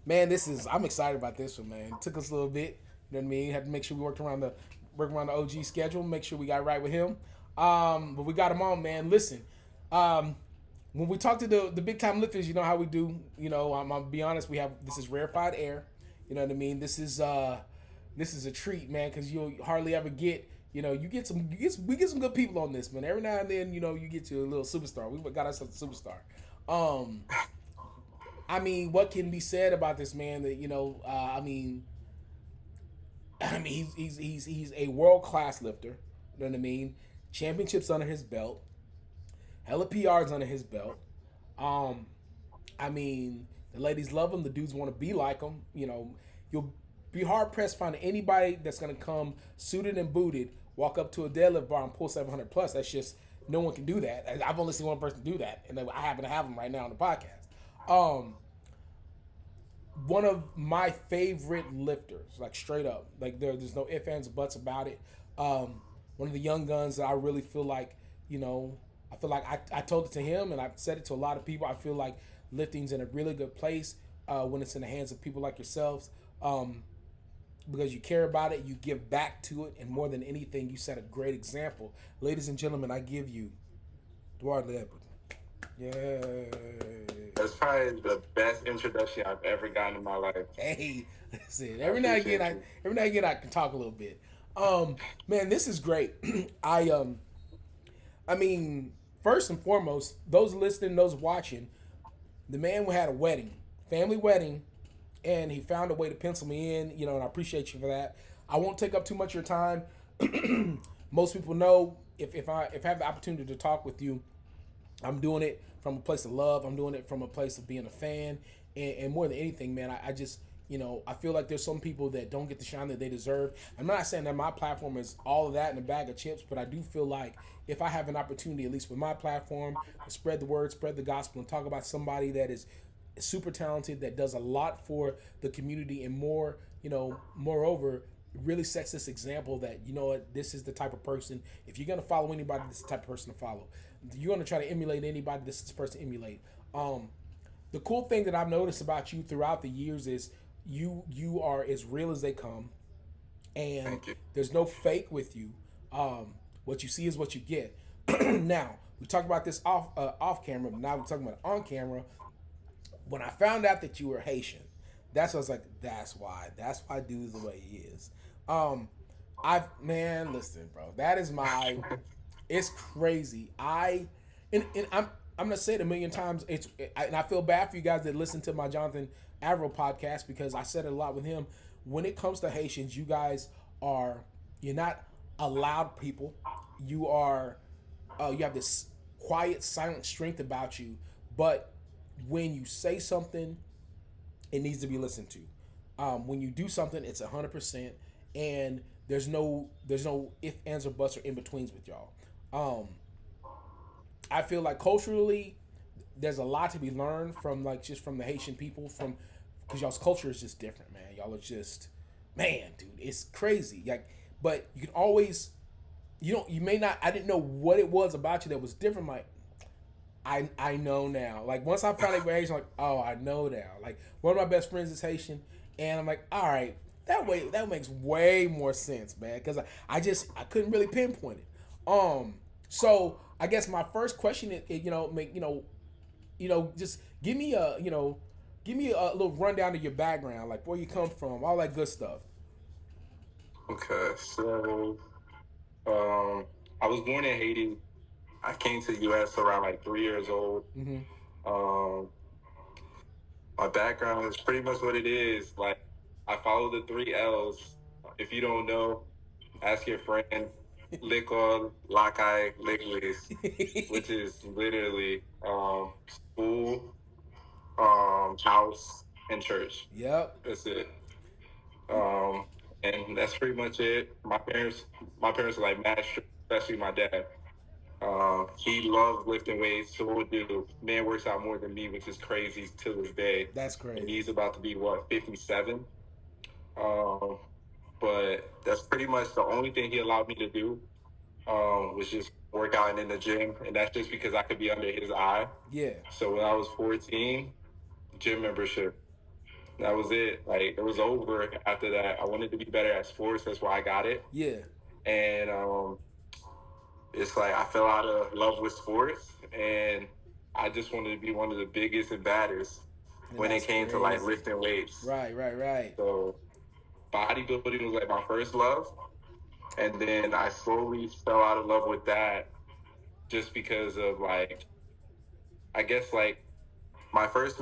Man, I'm excited about this one, man. It took us a little bit. You know what I mean? Had to make sure we work around the OG schedule, make sure we got right with him. But we got him on, man. Listen, um, when we talk to the big time lifters, you know how we do. You know, I'm gonna be honest. This is rarefied air. You know what I mean? This is a treat, man, because you'll hardly ever get. You know, we get some good people on this, man. Every now and then, you know, you get to a little superstar. We got ourselves a superstar. Um, I mean, what can be said about this man? That he's a world class lifter. You know what I mean? Championships under his belt, hella PRs under his belt. Um, I mean, the ladies love him. The dudes want to be like him. You know, you'll be hard pressed finding anybody that's gonna come suited and booted, walk up to a deadlift bar and pull 700 plus. That's just no one can do that. I've only seen one person do that, and I happen to have him right now on the podcast. Um, One of my favorite lifters, like straight up, like there's no ifs ands or buts about it. One of the young guns that I really feel like, you know, I feel like I told it to him and I've said it to a lot of people. I feel like lifting's in a really good place when it's in the hands of people like yourselves, because you care about it, you give back to it, and more than anything, you set a great example. Ladies and gentlemen, I give you Dwardly. Yay. That's probably the best introduction I've ever gotten in my life. Hey, listen. Every now and again, I can talk a little bit. Man, this is great. I mean, first and foremost, those listening, those watching, the man had a wedding, family wedding, and he found a way to pencil me in. You know, and I appreciate you for that. I won't take up too much of your time. Most people know if I have the opportunity to talk with you, I'm doing it from a place of love. I'm doing it from a place of being a fan. And more than anything, man, I just, you know, I feel like there's some people that don't get the shine that they deserve. I'm not saying that my platform is all of that in a bag of chips, but I do feel like if I have an opportunity, at least with my platform, to spread the word, spread the gospel, and talk about somebody that is super talented, that does a lot for the community, and more, you know, moreover, really sets this example that, you know what, this is the type of person, if you're going to follow anybody, this is the type of person to follow. You're going to try to emulate anybody, this is the person to emulate. The cool thing that I've noticed about you throughout the years is you are as real as they come, and there's no fake with you. What you see is what you get. Now, we talked about this off camera, but now we're talking about it on camera. When I found out that you were Haitian, that's what I was like, that's why dude's the way he is. Man, listen, bro, that is my, it's crazy. And I'm gonna say it a million times. And I feel bad for you guys that listen to my Jonathan Averill podcast, because I said it a lot with him. When it comes to Haitians, you're not a loud people. You have this quiet, silent strength about you. But when you say something, it needs to be listened to. When you do something, it's 100%, and there's no if, ands, or buts or in betweens with y'all. I feel like culturally, there's a lot to be learned from the Haitian people, because y'all's culture is just different, man. Y'all are just, man, dude, it's crazy. Like, but you can always, you may not. I didn't know what it was about you that was different. Like, I know now. Like, once I found out you're Haitian, I'm like, oh, I know now. Like, one of my best friends is Haitian, and I'm like, all right, that makes way more sense, man. Because I couldn't really pinpoint it. So I guess my first question is, just give me a little rundown of your background, like where you come from, all that good stuff. Okay, so I was born in Haiti. I came to the U.S. around like 3 years old. Mm-hmm. Um, my background is pretty much what it is. Like, I follow the 3 L's. If you don't know, ask your friend. Lekol, Lakay, Legliz, which is literally school, house, and church. Yep. That's it. Um, and that's pretty much it. My parents are like mad strict, especially my dad. He loves lifting weights, so we'll do. Man works out more than me, which is crazy to this day. That's And crazy. he's about to be 57. Um, but that's pretty much the only thing he allowed me to do. Was just work out in the gym, and that's just because I could be under his eye. Yeah. So when I was 14, gym membership. That was it. Like it was over after that. I wanted to be better at sports. That's why I got it. Yeah, And it's like I fell out of love with sports, and I just wanted to be one of the biggest and baddest and when it that's came to like crazy. lifting weights. Right, right, right. So bodybuilding was like my first love, and then I slowly fell out of love with that just because of like I guess like my first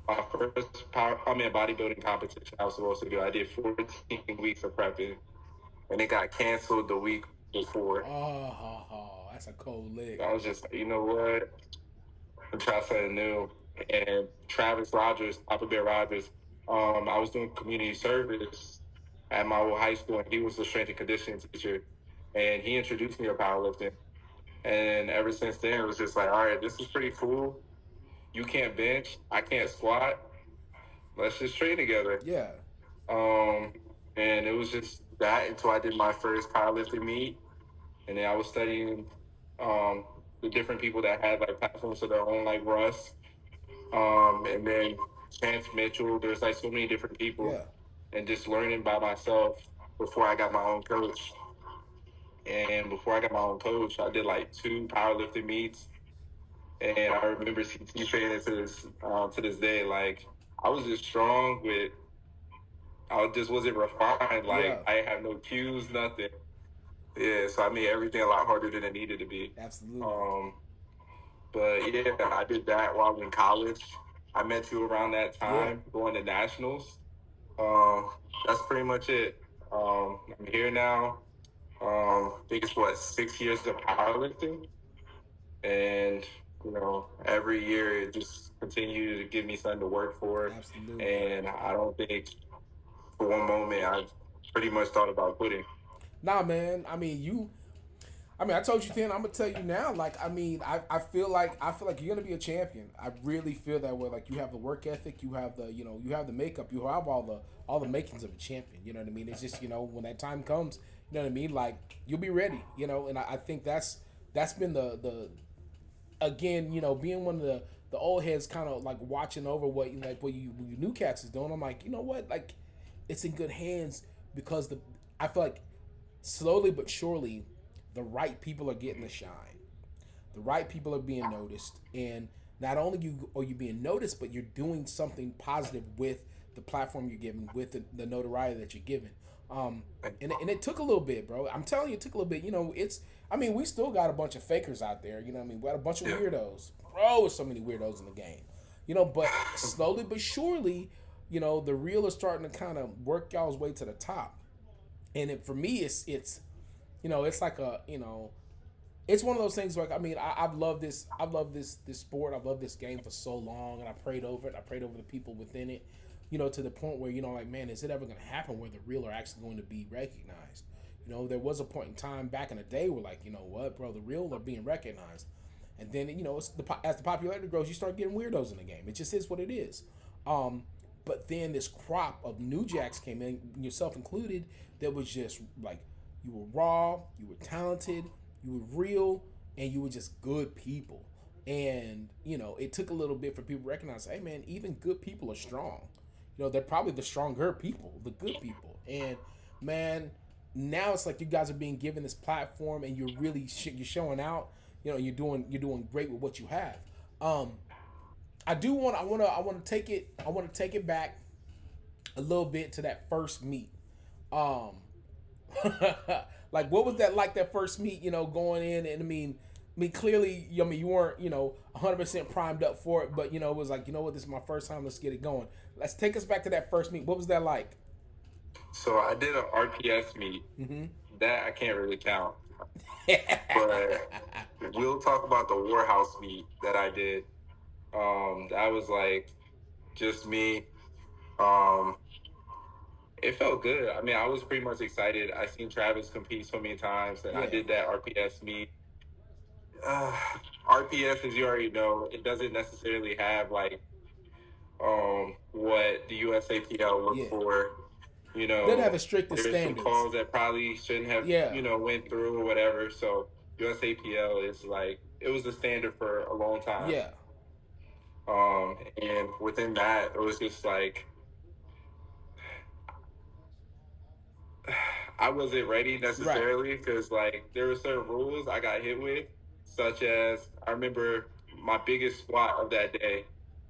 my first bodybuilding competition I was supposed to do. I did 14 weeks of prepping, and it got canceled the week before. Oh, that's a cold lick. I was just like, you know what? I'm trying something new. And Travis Rogers, Papa Bear Rogers, I was doing community service at my old high school, and he was a strength and conditioning teacher. And he introduced me to powerlifting. And ever since then, it was just like, all right, this is pretty cool. You can't bench, I can't squat. Let's just train together. Yeah, Um, and it was just that until I did my first powerlifting meet, and then I was studying um, the different people that had like platforms of their own, like Russ, and then Chance Mitchell. There's like so many different people, yeah, and just learning by myself before I got my own coach. And before I got my own coach, I did like 2 powerlifting meets, and I remember CT saying it to this day, like I was just strong with. I just wasn't refined. yeah. Like I had no cues, nothing. Yeah, so I made everything a lot harder than it needed to be. Absolutely. Um, but yeah, I did that while I was in college. I met you around that Yeah, time, going to nationals. Um, that's pretty much it. I'm here now. I think it's what 6 years of powerlifting, and every year it just continues to give me something to work for. absolutely. And I don't think for one moment I pretty much thought about quitting. Nah, man. I mean, you. I mean, I told you then. I'm gonna tell you now. Like, I mean, I feel like you're gonna be a champion. I really feel that way. Like, you have the work ethic. You have you have the makeup. You have all the makings of a champion. You know what I mean? It's just when that time comes, you know what I mean. Like, you'll be ready. And I think that's been the again, being one of the old heads, kind of like watching over what you new cats is doing. I'm like, you know what, like, it's in good hands because I feel like slowly but surely the right people are getting the shine. The right people are being noticed, and not only are you being noticed, but you're doing something positive with the platform you're giving, with the notoriety that you're giving. Um, and it took a little bit, bro. I'm telling you, it took a little bit. I mean, we still got a bunch of fakers out there. You know what I mean? We got a bunch of Yeah. weirdos. Bro, there's so many weirdos in the game. But slowly but surely, the real is starting to kind of work y'all's way to the top. And for me, it's like it's one of those things where, I mean, I've loved this sport. I've loved this game for so long, and I prayed over it. I prayed over the people within it, to the point where, like, man, is it ever going to happen where the real are actually going to be recognized? There was a point in time back in the day where, like, you know what, bro, the real are being recognized. And then, as the popularity grows, you start getting weirdos in the game. It just is what it is. But then this crop of new jacks came in, yourself included, that was just like, you were raw, you were talented, you were real, and you were just good people. And it took a little bit for people to recognize, hey man, even good people are strong. They're probably the stronger people, the good people. And man, now it's like you guys are being given this platform, and you're really you're showing out. You're doing great with what you have. Um, I want to take it back a little bit to that first meet. Um, like, what was that like, that first meet? Going in, and I mean, clearly, you weren't 100% primed up for it, but it was like, what, this is my first time. Let's get it going. Let's take us back to that first meet. What was that like? So I did an RPS meet. Mm-hmm. That I can't really count. But we'll talk about the Warhouse meet that I did. That was like just me. Um, it felt good. I mean, I was pretty much excited. I seen Travis compete so many times, and I Yeah, did that RPS meet. Uh, RPS, as you already know, it doesn't necessarily have like what the USAPL look yeah. for. Didn't have the strictest There's some standards. calls that probably shouldn't have Yeah, went through or whatever. So USAPL is like, it was the standard for a long time. yeah, And within that, it was just like I wasn't ready Right. necessarily because like there were certain rules I got hit with, such as I remember my biggest squat of that day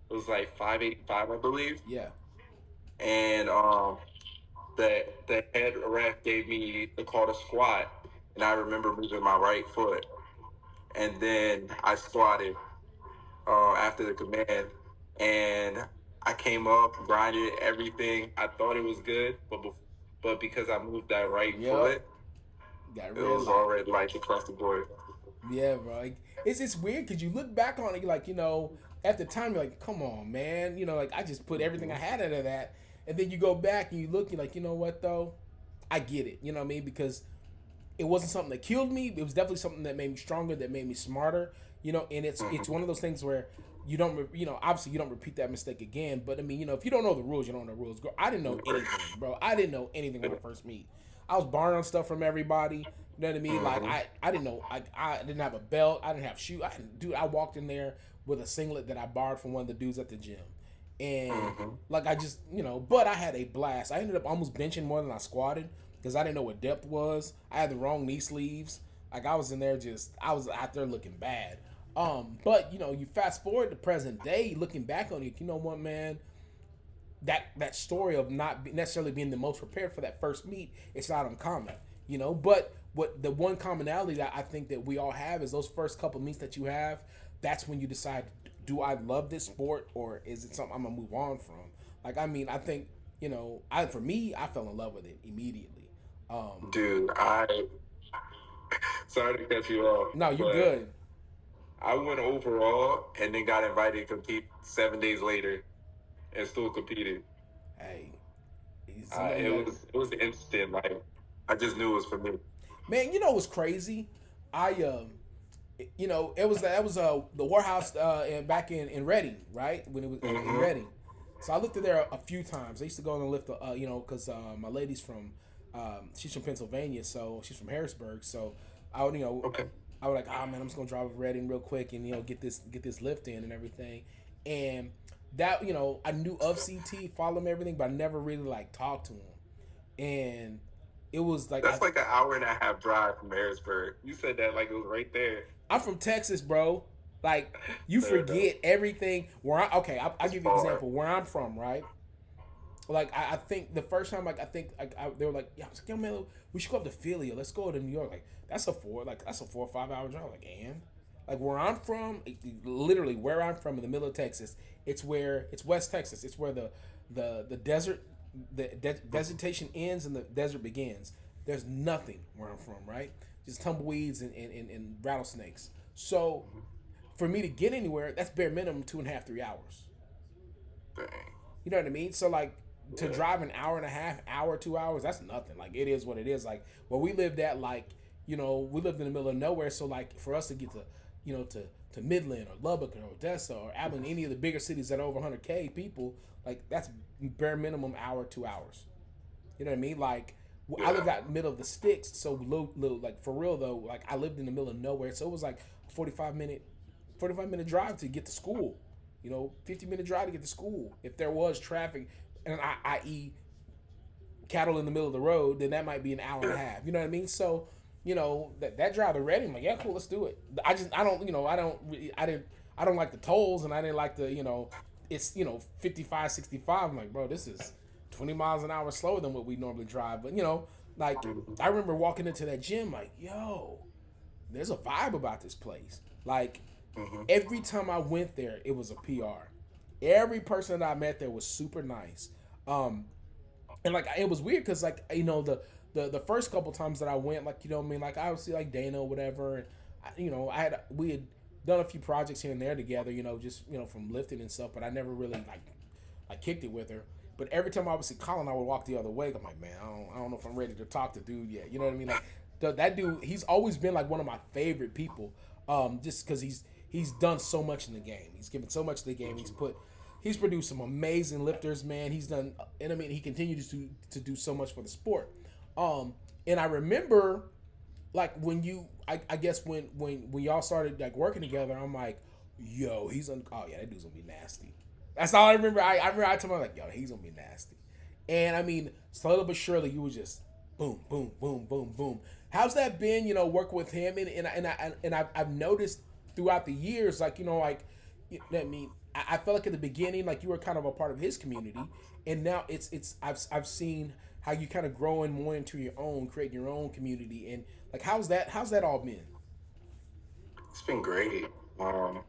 was like 585, I believe, Yeah. and the head ref gave me the call to squat, and I remember moving my right foot, and then I squatted after the command, and I came up, grinded everything. I thought it was good, but because I moved that right Yep. foot, Got it red was light. already like across the board. Yeah, bro. Like, it's just weird because you look back on it, you're like, at the time, you're like, come on, man. Like, I just put everything I Mm-hmm. had into that. And then you go back and you look, you're like, you know what, though? I get it. You know what I mean? Because it wasn't something that killed me. It was definitely something that made me stronger, that made me smarter. And it's one of those things where you don't, obviously you don't repeat that mistake again. But I mean, if you don't know the rules, you don't know the rules. Girl, I didn't know anything, bro. I didn't know anything when I first meet. I was borrowing stuff from everybody. You know what I mean? Like Mm-hmm. I didn't know. I didn't have a belt. I didn't have shoes. Dude, I walked in there with a singlet that I borrowed from one of the dudes at the gym, and Mm-hmm. like I just but I had a blast. I ended up almost benching more than I squatted because I didn't know what depth was. I had the wrong knee sleeves. Like I was in there I was out there looking bad. But you fast forward to present day, looking back on it, you know what, man? That story of not necessarily being the most prepared for that first meet, it's not uncommon, But what the one commonality that I think that we all have is those first couple meets that you have. That's when you decide, do I love this sport or is it something I'm gonna move on from? Like, I mean, I think I for me, I fell in love with it immediately. Dude, I sorry to cut you off, No, you but good. I went overall and then got invited to compete 7 days later and still competed. Hey, sometimes you It got was instant. Like I just knew it was for me. man. What's crazy? I it was the warehouse back in Reading, right? When it was in Mm-hmm. Reading. So I looked at there a few times. I used to go and lift, because my lady's from, she's from Pennsylvania, so she's from Harrisburg. So I would, Okay. I would like, man, I'm just gonna drive to Reading real quick and get this lift in and everything. And that I knew of CT, follow him everything, but I never really like talked to him. And it was like That's like an hour and a half drive from Harrisburg. You said that like it was right there. I'm from Texas, bro. Like you Fair enough. forget everything. Okay, I'll It's give you an far. example. Where I'm from, right? Like I think the first time, like I think they were like, yeah, I was like, yo man, we should go up to Philly or let's go to New York. Like that's a 4 or 5 hour drive. Like and like where I'm from, literally where I'm from in the middle of Texas, it's West Texas. It's where the desert vegetation ends and the desert begins. There's nothing where I'm from, right? Just tumbleweeds and rattlesnakes. So for me to get anywhere, that's bare minimum 2.5, 3 hours. Dang. You know what I mean? So like to Yeah. drive an hour and a half, hour, 2 hours, that's nothing. Like it is what it is. Like where we lived at, like we lived in the middle of nowhere. So like for us to get to, to Midland or Lubbock or Odessa or Abilene, any of the bigger cities that are over 100K people, like that's bare minimum hour, 2 hours. You know what I mean? Like I Yeah. lived out in the middle of the sticks, so little, like for real though, like I lived in the middle of nowhere, so it was like a 45 minute drive to get to school. 50-minute drive to get to school. If there was traffic, and i.e. cattle in the middle of the road, then that might be an hour and a Yeah. half. You know what I mean? So that drive to Reading, I'm like, yeah, cool, let's do it. I don't I don't like the tolls, and I didn't like the it's 55, 65. I'm like, bro, this is 20 miles an hour slower than what we normally drive. But like Mhm. I remember walking into that gym, like, yo, there's a vibe about this place. Like Mhm. every time I went there, it was a PR. Every person that I met there was super nice. Um, and like it was weird because like the first couple times that I went, like what I mean, like I would see like Dana or whatever, and we had done a few projects here and there together, just from lifting and stuff, but I never really like kicked it with her. But every time I would see Colin, I would walk the other way. I'm like, man, I don't know if I'm ready to talk to dude yet. You know what I mean? Like that dude, he's always been like one of my favorite people. Just because he's done so much in the game. He's given so much to the game. He's produced some amazing lifters, man. He's done, and I mean, he continues to do so much for the sport. And I remember, like when I guess when y'all started like working together, I'm like, Yo, he's on. Oh yeah, that dude's gonna be nasty. That's all I remember. I remember I told him like, yo, he's gonna be nasty. And I mean, slowly but surely, you were just boom, boom, boom, boom, boom. How's that been? You know, working with him, I've noticed throughout the years, like like I mean, I felt like at the beginning, like you were kind of a part of his community, and now it's I've seen how you kind of growing more into your own, creating your own community, and like how's that all been? It's been great. Um,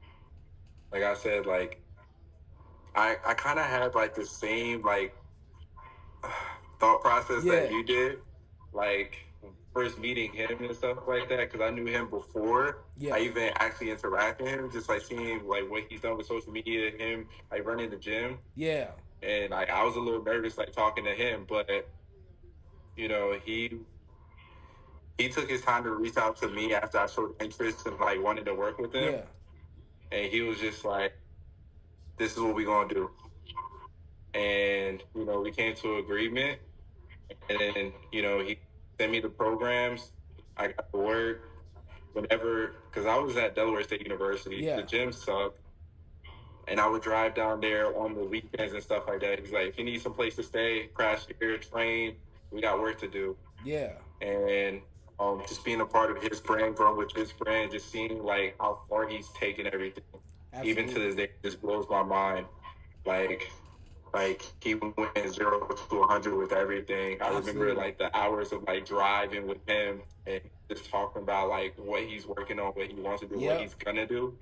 like I said, like I kind of had like the same like thought process that Yeah, you did, like first meeting him and stuff like that, because I knew him before I yeah, even actually interacted with him, just like seeing like what he's done with social media, him like running the gym, yeah, and like I was a little nervous like talking to him, but you know he took his time to reach out to me after I showed interest and like wanted to work with him, yeah, and he was just like, "This is what we gonna do," and we came to an agreement, and then he sent me the programs. I got to work whenever, because I was at Delaware State University. The yeah, gym sucked, and I would drive down there on the weekends and stuff like that. He's like, if you need some place to stay, crash here, train, we got work to do. yeah. And just being a part of his brand, growing with his brand, just seeing like how far he's taken everything, even to Absolutely, this day, just blows my mind. Like he went 0 to 100 with everything. I remember absolutely. like the hours of like driving with him and just talking about like what he's working on, what he wants to do, what Yep. he's gonna do,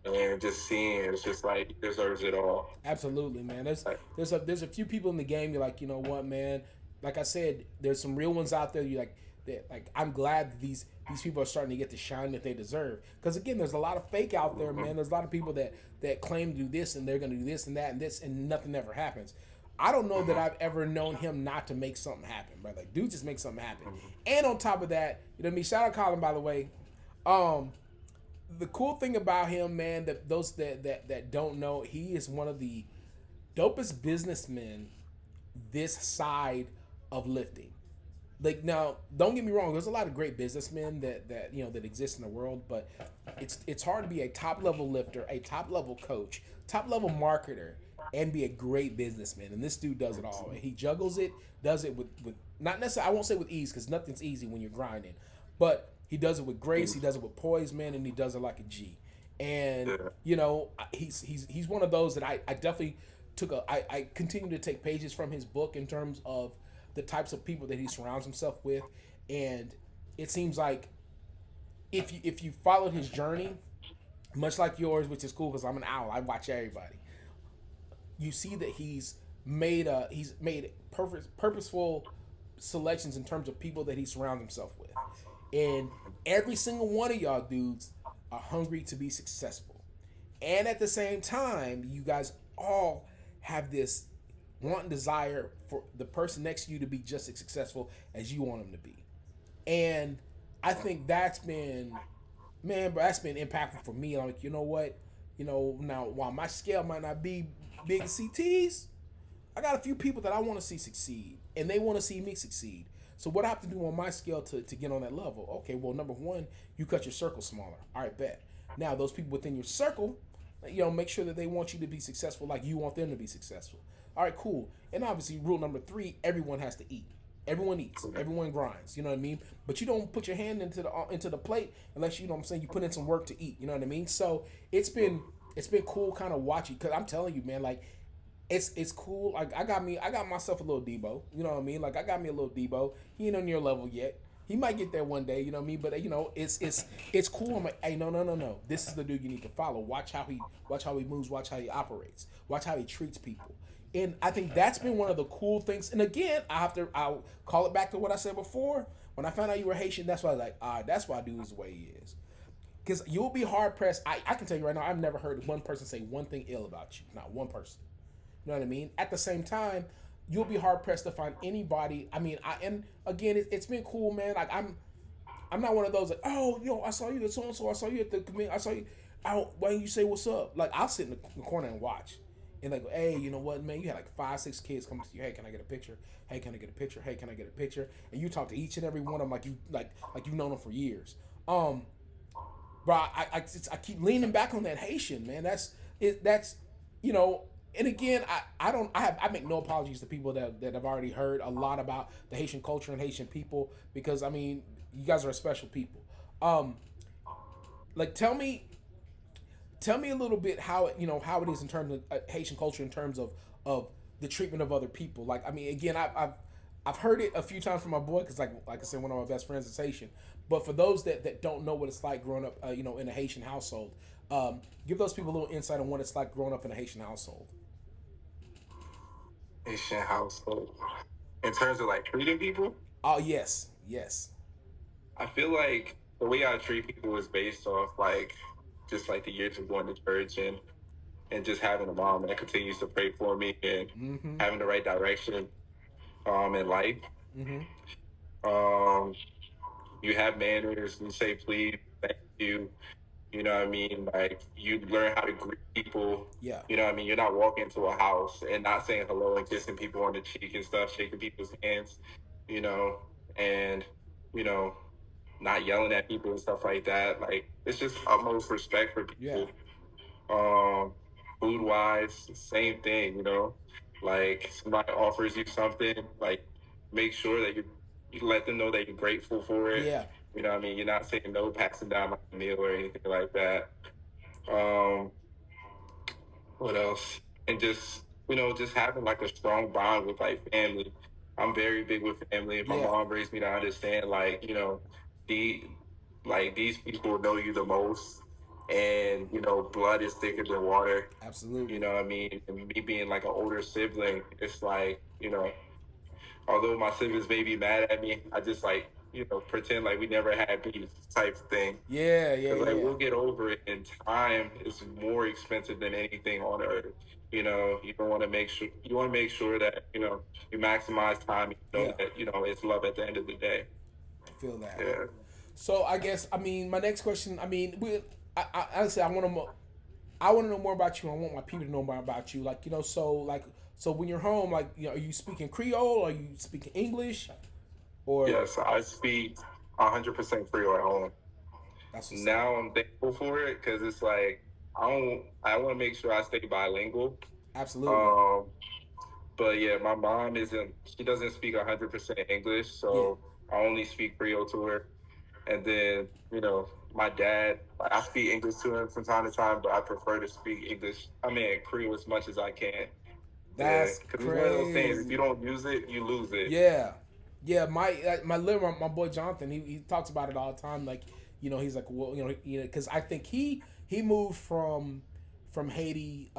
and just seeing it's just like he deserves it all. Absolutely, man. Like, There's a few people in the game. You're like, you know what, man. Like I said, there's some real ones out there. You like that. Like I'm glad that these people are starting to get the shine that they deserve. Because again, there's a lot of fake out there, man. There's a lot of people that claim to do this and they're gonna do this and that and this and nothing ever happens. I don't know that mhm, I've ever known him not to make something happen, bro. Like, dude, just make something happen. And on top of that, you know what I mean. Shout out Colin, by the way. Um, the cool thing about him, man, that those that don't know, he is one of the dopest businessmen this side of lifting. Like now, don't get me wrong. There's a lot of great businessmen that exist in the world, but it's hard to be a top level lifter, a top level coach, top level marketer, and be a great businessman. And this dude does it all. And he juggles it, does it with not necessarily. I won't say with ease because nothing's easy when you're grinding, but he does it with grace. He does it with poise, man, and he does it like a G. And yeah, he's one of those that I definitely I continue to take pages from his book in terms of the types of people that he surrounds himself with, and it seems like if you followed his journey, much like yours, which is cool because I'm an owl, I watch everybody. You see that he's made purposeful selections in terms of people that he surrounds himself with, and every single one of y'all dudes are hungry to be successful, and at the same time, you guys all have this want and desire for the person next to you to be just as successful as you want them to be. And I think that's been, man, bro, that's been impactful for me. Like, you know what? Now while my scale might not be big as CT's, I got a few people that I want to see succeed, and they want to see me succeed. So what I have to do on my scale to get on that level? Okay, well, number one, you cut your circle smaller. All right, bet. Now those people within your circle, make sure that they want you to be successful like you want them to be successful. All right, cool. And obviously, rule number three: everyone has to eat. Everyone eats. Everyone grinds. You know what I mean? But you don't put your hand into the plate unless you know what I'm saying. You put in some work to eat. You know what I mean? So it's been cool kind of watching because I'm telling you, man, like it's cool. Like I got myself a little Debo. You know what I mean? Like I got me a little Debo. He ain't on your level yet. He might get there one day. You know what I mean? But it's cool. I'm like, hey, no. This is the dude you need to follow. Watch how he moves. Watch how he operates. Watch how he treats people. And I think that's been one of the cool things. And again, I'll call it back to what I said before. When I found out you were Haitian, that's why I was like, that's why dude is the way he is. Because you'll be hard pressed. I can tell you right now, I've never heard one person say one thing ill about you. Not one person. You know what I mean? At the same time, you'll be hard pressed to find anybody. I mean, and again, it's been cool, man. Like I'm not one of those like, oh, I saw you at so and so. I saw you at the community. I saw you. Why don't you say what's up? Like I'll sit in the corner and watch. And like, hey, you know what, man? You had like 5, 6 kids come to you. Hey, can I get a picture? Hey, can I get a picture? Hey, can I get a picture? And you talk to each and every one of them like you've known them for years. bro. I keep leaning back on that Haitian man. That's it. That's you know. And again, I don't I make no apologies to people that have already heard a lot about the Haitian culture and Haitian people because I mean you guys are a special people. Um, like tell me a little bit how how it is in terms of Haitian culture in terms of the treatment of other people. Like I mean, again, I've heard it a few times from my boy because like I said, one of my best friends is Haitian. But for those that don't know what it's like growing up, in a Haitian household, give those people a little insight on what it's like growing up in a Haitian household. Asian household. In terms of like treating people, Oh yes, yes, I feel like the way I treat people is based off like just like the years of going to church and just having a mom that continues to pray for me and mm-hmm, having the right direction in life. mm-hmm, Um, you have manners. You say please, thank you. You know what I mean? Like you learn how to greet people. yeah, You know what I mean? You're not walking into a house and not saying hello and kissing people on the cheek and stuff, shaking people's hands, you know, and you know, not yelling at people and stuff like that. Like it's just utmost respect for yeah, people. Um, Food wise, same thing, you know. Like somebody offers you something, like make sure that you let them know that you're grateful for it. yeah, You know what I mean? You're not saying no, passing down my meal or anything like that. Um, what else? And just just having like a strong bond with like family. I'm very big with family. My yeah, mom raised me to understand like the these people know you the most, and blood is thicker than water. You absolutely, know what I mean? And me being like an older sibling, it's like although my siblings may be mad at me, I just like pretend like we never had beef type thing. yeah, yeah, Because like yeah, we'll get over it, and time is more expensive than anything on earth. You don't want to make sure that you maximize time. You know yeah. that it's love at the end of the day. I feel that. Yeah. So I guess I mean my next question. I mean, honestly I want to know more about you. I want my people to know more about you. Like so when you're home, like are you speaking Creole? Are you speaking English? Or Yes, I speak 100% Creole at home. that's what's up. Now I'm thankful for it because it's like I want to make sure I stay bilingual. Absolutely. Um, but yeah, my mom isn't. She doesn't speak 100% English, Yeah. so I only speak Creole to her. And then, my dad, like, I speak English to him from time to time, but I prefer to speak English. I mean, Creole as much as I can. Yeah, That's because it's one of those things. If you crazy. don't use it, you lose it. Yeah. Yeah, my boy Jonathan, he talks about it all the time. Like, he's like, well, because I think he moved from Haiti.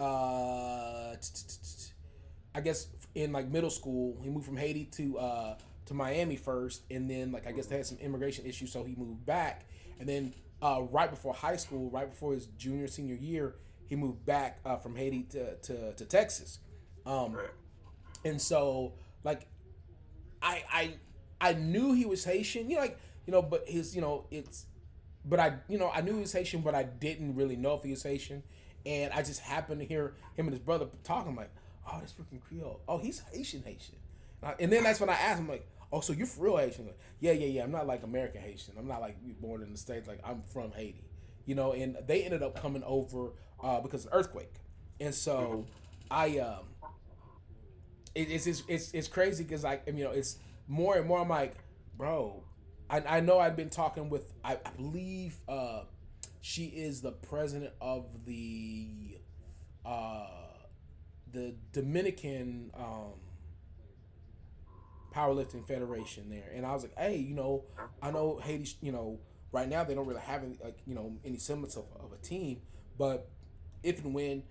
I guess in like middle school, he moved from Haiti to Miami first, and then like I guess they had some immigration issues, so he moved back, and then right before high school, right before his junior senior year, he moved back from Haiti to Texas, um, Right. and so like I I knew he was Haitian, but his it's but I knew he was Haitian, but I didn't really know if he was Haitian, and I just happened to hear him and his brother talking. I'm like, oh, this freaking Creole. Oh, he's Haitian. And then that's when I asked him like, oh, so you're for real Haitian? Like, yeah, yeah, yeah. I'm not like American Haitian. I'm not like born in the States. Like I'm from Haiti, And they ended up coming over because of the earthquake, and so I it's crazy because it's more and more I'm like, bro, I know I've been talking with I believe she is the president of uh the Dominican powerlifting federation there, and I was like, hey, I know Haiti, right now they don't really have any any semblance of a team, but if and when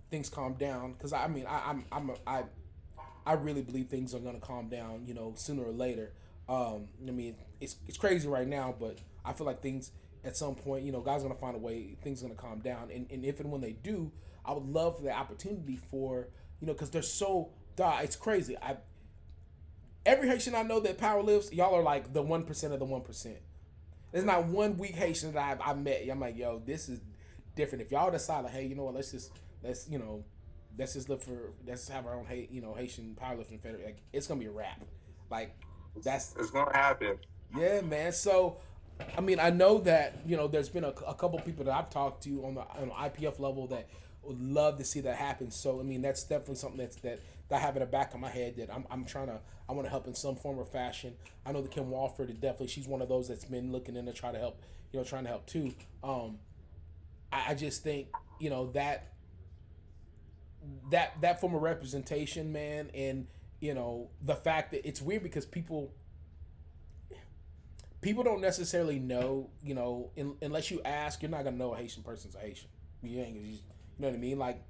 things calm down, because I mean I really believe things are gonna calm down, sooner or later. I mean, it's crazy right now, but I feel like things at some point, God's gonna find a way. Things are gonna calm down, and if and when they do, I would love for the opportunity for because they're so. It's crazy. Every Haitian I know that power lifts, y'all are like the 1% of the 1%. There's not one weak Haitian that I've met. I'm like, yo, this is different. If y'all decide like, hey, you know what, let's just look for let's have our own Haitian powerlifting federation. Like it's gonna be a wrap. Like that's It's gonna happen. yeah, man. So I mean, I know that there's been a couple people that I've talked to on the IPF level that would love to see that happen. So I mean, that's definitely something that I have in the back of my head that I'm trying to I want to help in some form or fashion. I know that Kim Walford is definitely she's one of those that's been looking in to try to help trying to help too. I just think that that form of representation, man, and the fact that it's weird because people don't necessarily know, unless you ask, you're not gonna know a Haitian person's a Haitian. You ain't, you know what I mean? Like,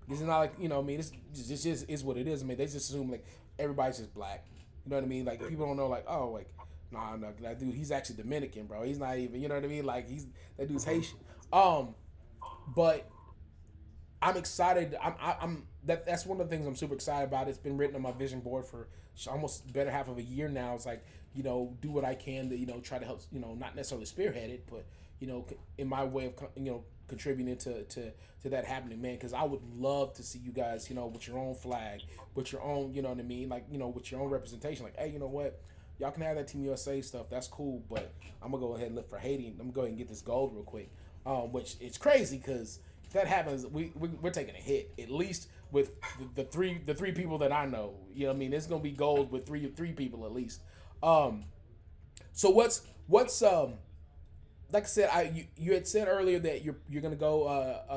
it's not like I mean, it's just is what it is. I mean, they just assume like everybody's just black. You know what I mean? Like people don't know, like, oh, like, nah, no, that dude, he's actually Dominican, bro. He's not even, you know what I mean? Like that dude's Haitian. But I'm excited. I'm that's one of the things I'm super excited about. It's been written on my vision board for almost better half of a year now. It's like do what I can to try to help. Not necessarily spearhead it, but in my way of contributing to that happening, man. Because I would love to see you guys, with your own flag, with your own, you know what I mean, like with your own representation. Like, hey, you know what? Y'all can have that Team USA stuff. That's cool, but I'm gonna go ahead and live for Haiti. I'm gonna go ahead and get this gold real quick. Which it's crazy because if that happens, we're taking a hit at least with the three people that I know. You know what I mean? It's gonna be gold with three people at least. Um, so what's like I said, you had said earlier that you're gonna go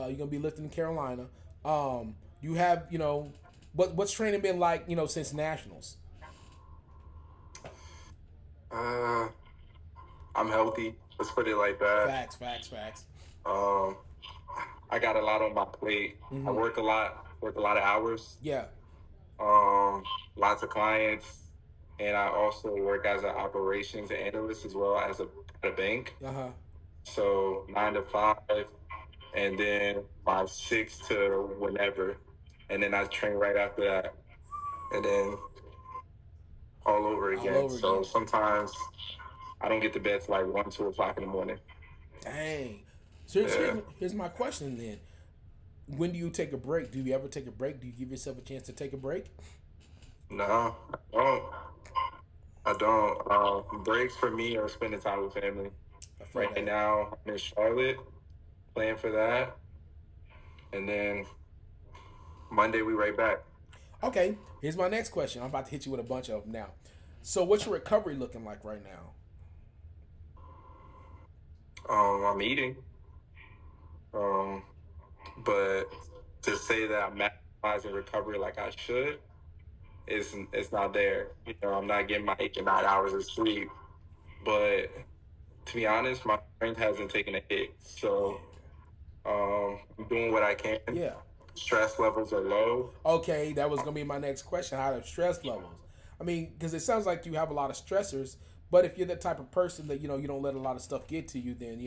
you're gonna be lifting in Carolina. You have what's training been like since nationals? Uh, I'm healthy. Let's put it like that. Facts, facts, facts. Um, I got a lot on my plate. I Mm-hmm. work a lot of hours. Yeah. Um, Lots of clients, and I also work as an operations analyst as well as at a bank. Uh huh. So 9 to 5, and then by 6 to whenever, and then I train right after that, and then all over All again. over So again. sometimes I don't get to bed till like 1, 2 o'clock in the morning. Dang. So Yeah. here's my question then. When do you take a break? Do you ever take a break? Do you give yourself a chance to take a break? No, I don't. I don't. Breaks for me are spending time with family. I feel Right that. now, I'm in Charlotte, playing for that, and then Monday we right back. Okay, here's my next question. I'm about to hit you with a bunch of them now. So, what's your recovery looking like right now? I'm eating, um, but to say that I'm maximizing recovery like I should, it's not there. I'm not getting my 8 to 9 hours of sleep, but to be honest, my strength hasn't taken a hit. Yeah. So I'm doing what I can. Yeah. Stress levels are low. Okay, that was gonna be my next question. How are stress levels? I mean, because it sounds like you have a lot of stressors, but if you're the type of person that you don't let a lot of stuff get to you, then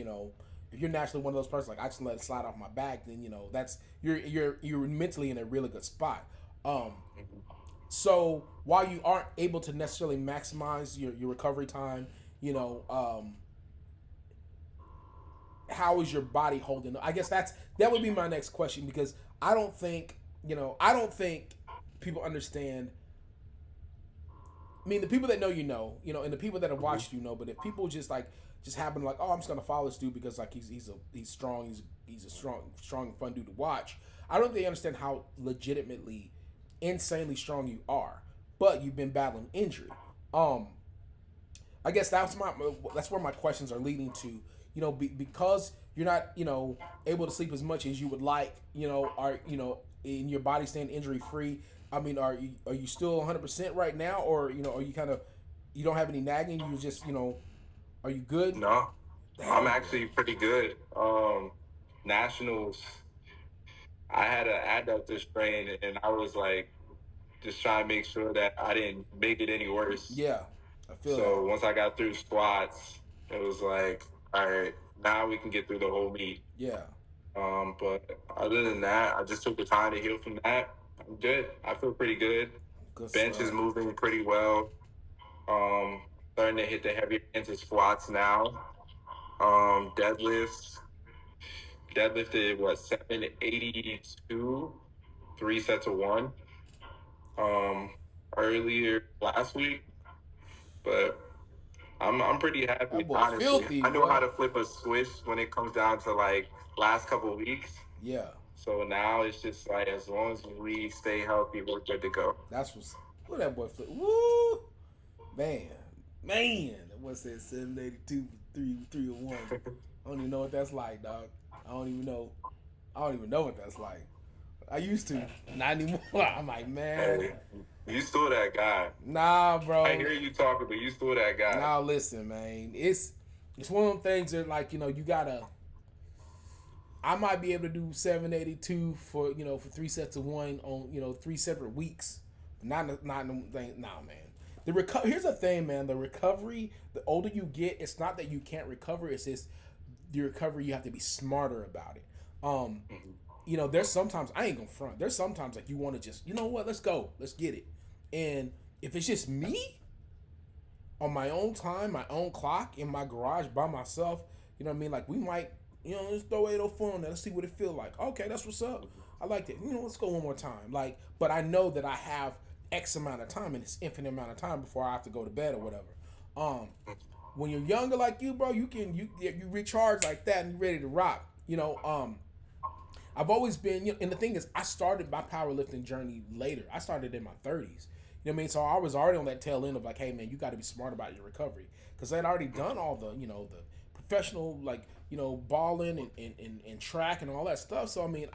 if you're naturally one of those persons like I just let it slide off my back, then that's you're mentally in a really good spot. Um, so while you aren't able to necessarily maximize your recovery time, you know, um, how is your body holding up? I guess that would be my next question because I don't think people understand. I mean, the people that know and the people that have Mhm. watched But if people just happen like, oh, I'm just gonna follow this dude because like he's strong, he's a strong fun dude to watch. I don't think they understand how legitimately insanely strong you are, but you've been battling injury. Um, I guess that's where my questions are leading to. Because you're not able to sleep as much as you would like. Are in your body staying injury free. I mean, are you still 100% right now, or are you kind of you don't have any nagging? You just are you good? No, I'm Dang, bro. actually pretty good. Nationals, I had an adductor sprain, and I was like just trying to make sure that I didn't make it any worse. Yeah, I feel So that. once I got through squats, it was like, all right, now we can get through the whole meet. Yeah, But other than that, I just took the time to heal from that. I'm good. I feel pretty good. good Bench is stuff. moving pretty well. Um, Starting to hit the heavier into squats now. Deadlifts. Deadlifted what 782, 3 sets of one. Um, Earlier last week, but I'm pretty happy, That boy honestly. filthy, I know how boy. to flip a switch when it comes down to like last couple of weeks. Yeah, So now it's just like as long as we stay healthy, we're good to go. that's what's. Who that boy flip? Woo, man, man. What's that? 782, 301. I don't even know what that's like, dog. I don't even know. I don't even know what that's like. I used to, not anymore. I'm like, man, Hey, you still that guy. nah, I bro. hear you talking, but you still that guy. Now listen, man. It's one of them things that like you gotta. I might be able to do 782 for for 3 sets of one on 3 separate weeks. Not thing. Nah, man. Here's the thing, man. The recovery. The older you get, it's not that you can't recover. It's just the recovery. You have to be smarter about it. Mhm. There's sometimes I ain't gonna front. There's sometimes like you want to just what, let's go, let's get it. And if it's just me on my own time, my own clock in my garage by myself, you know what I mean? Like we might, let's throw 804 on there. Let's see what it feel like. Okay, that's what's up. I liked it. Let's go one more time. Like, but I know that I have X amount of time and it's infinite amount of time before I have to go to bed or whatever. When you're younger like you, bro, you recharge like that and you're ready to rock. I've always been, and the thing is, I started my powerlifting journey later. I started in my 30s. You know what I mean? So I was already on that tail end of like, hey man, you got to be smart about your recovery because I'd already done all the professional balling and track and all that stuff. So I mean,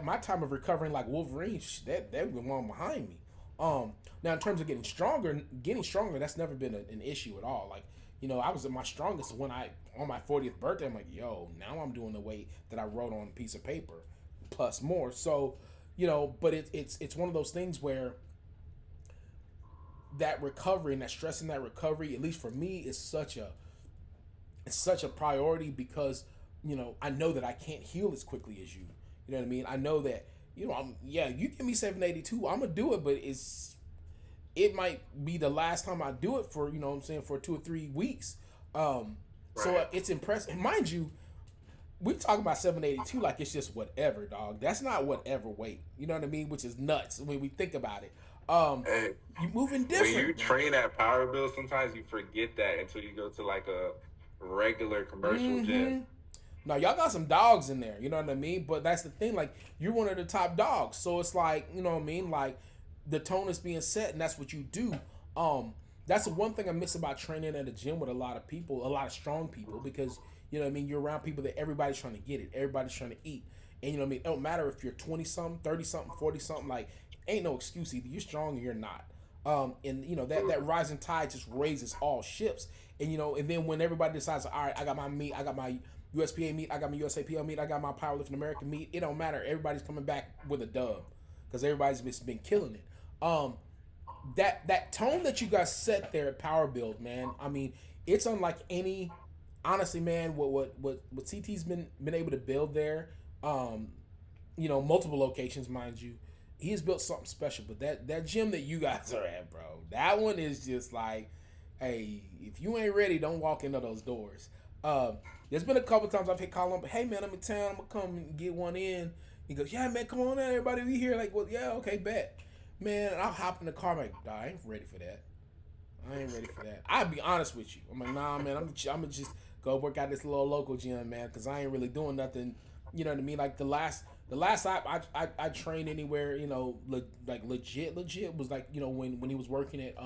my time of recovering like Wolverine, that went on behind me. Now in terms of getting stronger, that's never been an issue at all. Like I was at my strongest when on my 40th birthday. I'm like, yo, now I'm doing the weight that I wrote on a piece of paper, plus more. So, but it's one of those things where that recovery and that stress in that recovery, at least for me, is such a priority because I know that I can't heal as quickly as you. You know what I mean? I know that you give me 782, I'm gonna do it, but it might be the last time I do it for what I'm saying, for 2 or 3 weeks. So Right. it's impressive. Mind you, we talk about 782 like it's just whatever, dog. That's not whatever weight. You know what I mean? Which is nuts when we think about it. Hey, You moving when you different, man. train at Power Build, sometimes you forget that until you go to like a regular commercial gym. Mm-hmm. Now y'all got some dogs in there, you know what I mean? But that's the thing, like you're one of the top dogs. So it's like, you know what I mean? Like the tone is being set and that's what you do. That's the one thing I miss about training at a gym with a lot of people, a lot of strong people, because you know what I mean, you're around people that everybody's trying to get it, everybody's trying to eat. And you know what I mean? It don't matter if you're 20 something, 30 something, 40 something, like ain't no excuse, either you're strong or you're not. And that rising tide just raises all ships. And and then when everybody decides, all right, I got my meat, I got my USPA meat, I got my USAPL meat, I got my powerlifting American meat, it don't matter. Everybody's coming back with a dub because everybody's been killing it. That tone that you guys set there at Power Build, man. I mean, it's unlike any. Honestly, man, what CT's been able to build there. Multiple locations, mind you. He's built something special, but that gym that you guys are at, bro, that one is just like, hey, if you ain't ready, don't walk into those doors. There's been a couple times I've hit call him, hey man, I'm in town, I'm gonna come and get one in. He goes, yeah man, come on in, everybody be here. Like, well, yeah, okay, bet. Man, I'll hop in the car. I'm like, nah, I ain't ready for that. I ain't ready for that. I'll be honest with you. I'm like, nah, man, I'm gonna just go work out this little local gym, man, because I ain't really doing nothing. You know what I mean? Like the last I trained anywhere, like legit was like when he was working at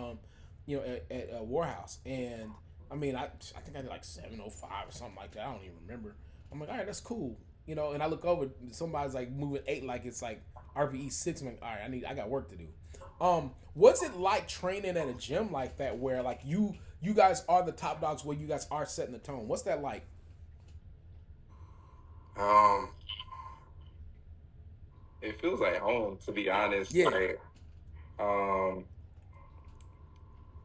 at Warehouse, and I mean I think I did like 705 or something like that. I don't even remember. I'm like, all right, that's cool. And I look over, somebody's like moving 8 like it's like RPE 6. I'm like, all right, I got work to do. What's it like training at a gym like that where like you guys are the top dogs, where you guys are setting the tone? What's that like? Um, it feels like home, to be honest. Yeah, Like, um,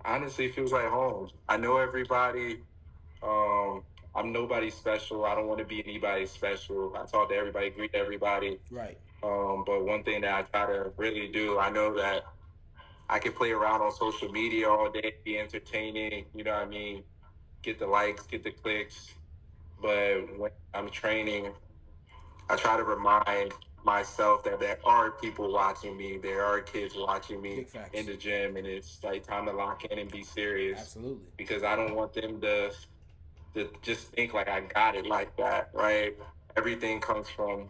honestly, it feels like home. I know everybody. Um, I'm nobody special. I don't want to be anybody special. I talk to everybody, greet everybody. right. But one thing that I try to really do, I know that I can play around on social media all day, be entertaining, you know what I mean? Get the likes, get the clicks. But when I'm training, I try to remind myself that there are people watching me, there are kids watching me Big in facts. the gym, and it's like time to lock in and be serious Absolutely. because I don't want them to just think like I got it like that, right? Everything comes from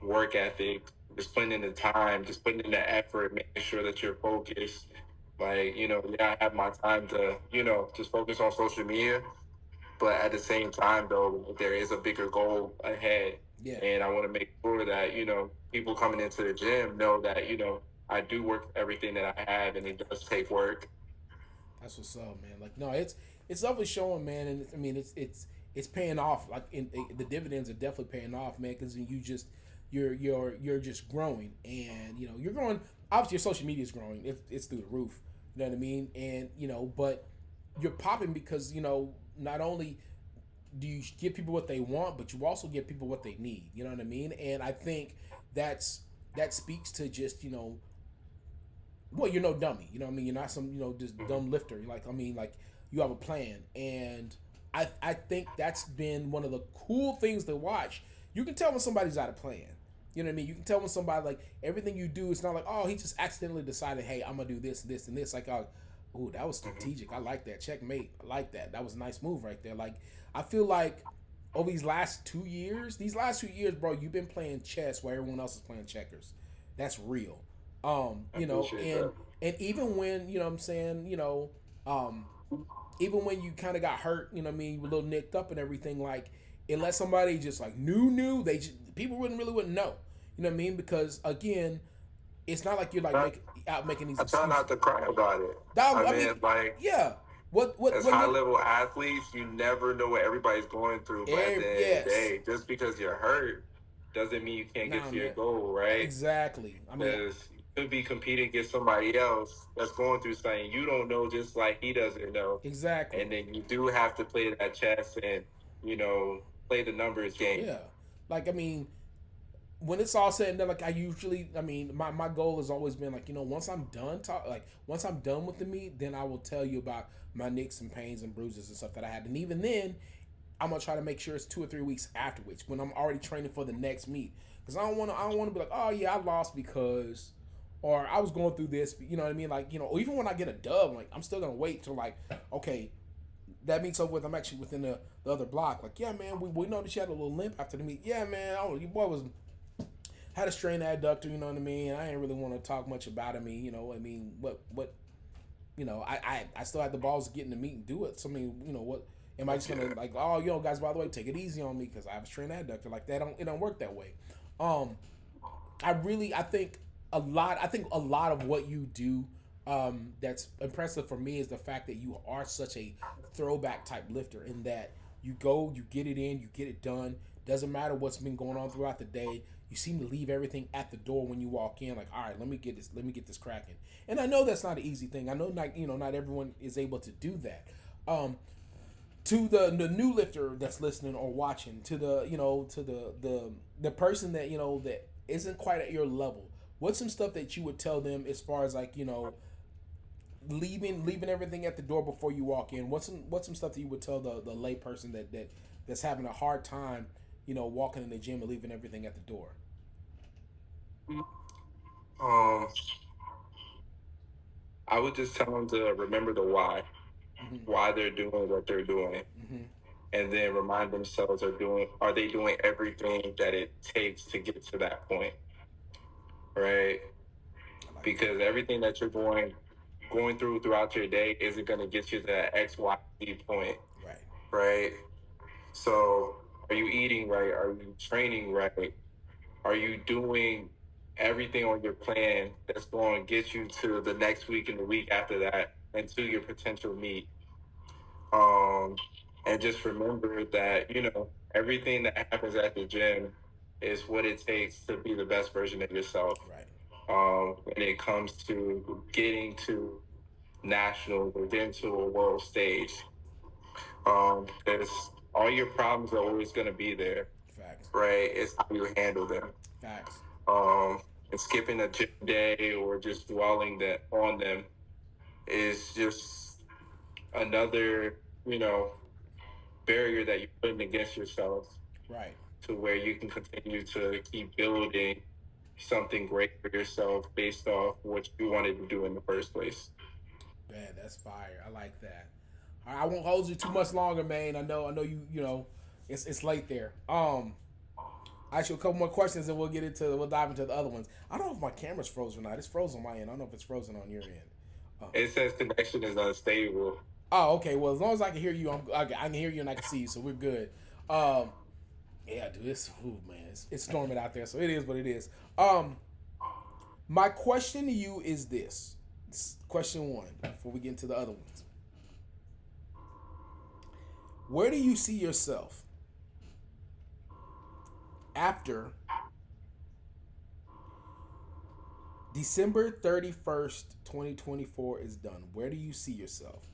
work ethic, just putting in the time, just putting in the effort, making sure that you're focused. Like, yeah, I have my time to, just focus on social media, but at the same time, though, there is a bigger goal ahead. Yeah. And I want to make sure that, people coming into the gym know that, I do work for everything that I have and it does take work. That's what's up, man. Like, no, it's definitely showing, man, and I mean, it's paying off. Like, the dividends are definitely paying off, man, because you're just growing, and you're growing. Obviously, your social media is growing. It's through the roof. You know what I mean? And but you're popping because not only do you give people what they want, but you also give people what they need. You know what I mean? And I think that speaks to just well, you're no dummy. You know what I mean? You're not some, just Mhm. dumb lifter. Like, I mean, like, you have a plan. And I think that's been one of the cool things to watch. You can tell when somebody's out of plan. You know what I mean? You can tell when somebody, like, everything you do, it's not like, oh, he just accidentally decided, hey, I'm going to do this, this, and this. Like, ooh, that was Mhm. strategic. I like that. Checkmate. I like that. That was a nice move right there. Like, I feel like over these last 2 years, bro, you've been playing chess while everyone else is playing checkers. That's real. I appreciate And that. even when what I'm saying, um, even when you kind of got hurt, you know what I mean, you were a little nicked up and everything, like, unless somebody just like knew, people wouldn't know, you know what I mean, because again, it's not like you're like I, making these I try excuses. not to cry about it. That, I I mean, mean, like, yeah, as what high look, level athletes, you never know what everybody's going through. But at the end of the yes, day, just because you're hurt doesn't mean you can't get nah, to your man, goal, right? exactly. I mean, Because you could be competing against somebody else that's going through something you don't know, just like he doesn't know. exactly. And then you do have to play that chess and, you know, play the numbers game. Yeah, like, I mean, when it's all said and done, like, I mean, my goal has always been like, once I'm done once I'm done with the meet, then I will tell you about my nicks and pains and bruises and stuff that I had. And even then, I'm gonna try to make sure it's 2 or 3 weeks afterwards when I'm already training for the next meet. Because I don't want to be like, oh yeah, I lost because, or I was going through this. You know what I mean? Like, or even when I get a dub, like, I'm still gonna wait till, like, okay, that meets up with, I'm actually within the other block. Like, yeah, man, we noticed you had a little limp after the meet. Yeah, man, your boy was had a strained adductor. You know what I mean? I didn't really want to talk much about it. I mean, I mean, what I still had the balls to get in the meet and do it. So I mean, what am I just gonna Yeah. like? Oh, guys, by the way, take it easy on me because I have a strained adductor. Like, that don't it don't work that way. Um, I think a lot of what you do, that's impressive for me, is the fact that you are such a throwback type lifter, in that you go, you get it in, you get it done. Doesn't matter what's been going on throughout the day. You seem to leave everything at the door when you walk in. Like, all right, let me get this cracking. And I know that's not an easy thing. I know, not not everyone is able to do that. Um, to the new lifter that's listening or watching, to the person that that isn't quite at your level, what's some stuff that you would tell them, as far as, like, leaving everything at the door before you walk in? What's some stuff that you would tell the lay person that's having a hard time, walking in the gym and leaving everything at the door? Um, I would just tell them to remember the Mm-hmm. why they're doing what they're doing, Mm-hmm. and then remind themselves are they doing everything that it takes to get to that point, right? I like that. Because everything that you're going throughout your day isn't going to get you to that XYZ point, Right. right? So, are you eating right? Are you training right? Are you doing everything on your plan that's going to get you to the next week and the week after that and to your potential meet? Um, and just remember that, everything that happens at the gym is what it takes to be the best version of yourself. Right. When it comes to getting to nationals or getting to a world stage, because all your problems are always going to be there, Facts. right? It's how you handle them. Facts. Um, and skipping a gym day or just dwelling on them is just another, barrier that you're putting against yourself Right. to where you can continue to keep building something great for yourself based off what you wanted to do in the first place. Man, that's fire. I like that. All right, I won't hold you too much longer, man. I know you. You know, it's late there. I ask you a couple more questions, and we'll dive into the other ones. I don't know if my camera's frozen or not. It's frozen on my end. I don't know if it's frozen on your end. Oh, It says connection is unstable. oh, okay. Well, as long as I can hear you, I can hear you and I can see you, so we're good. Um, yeah, dude, man, it's storming out there, so it is what it is. My question to you is this. Question one, before we get into the other ones. Where do you see yourself after December 31st, 2024 is done? Where do you see yourself?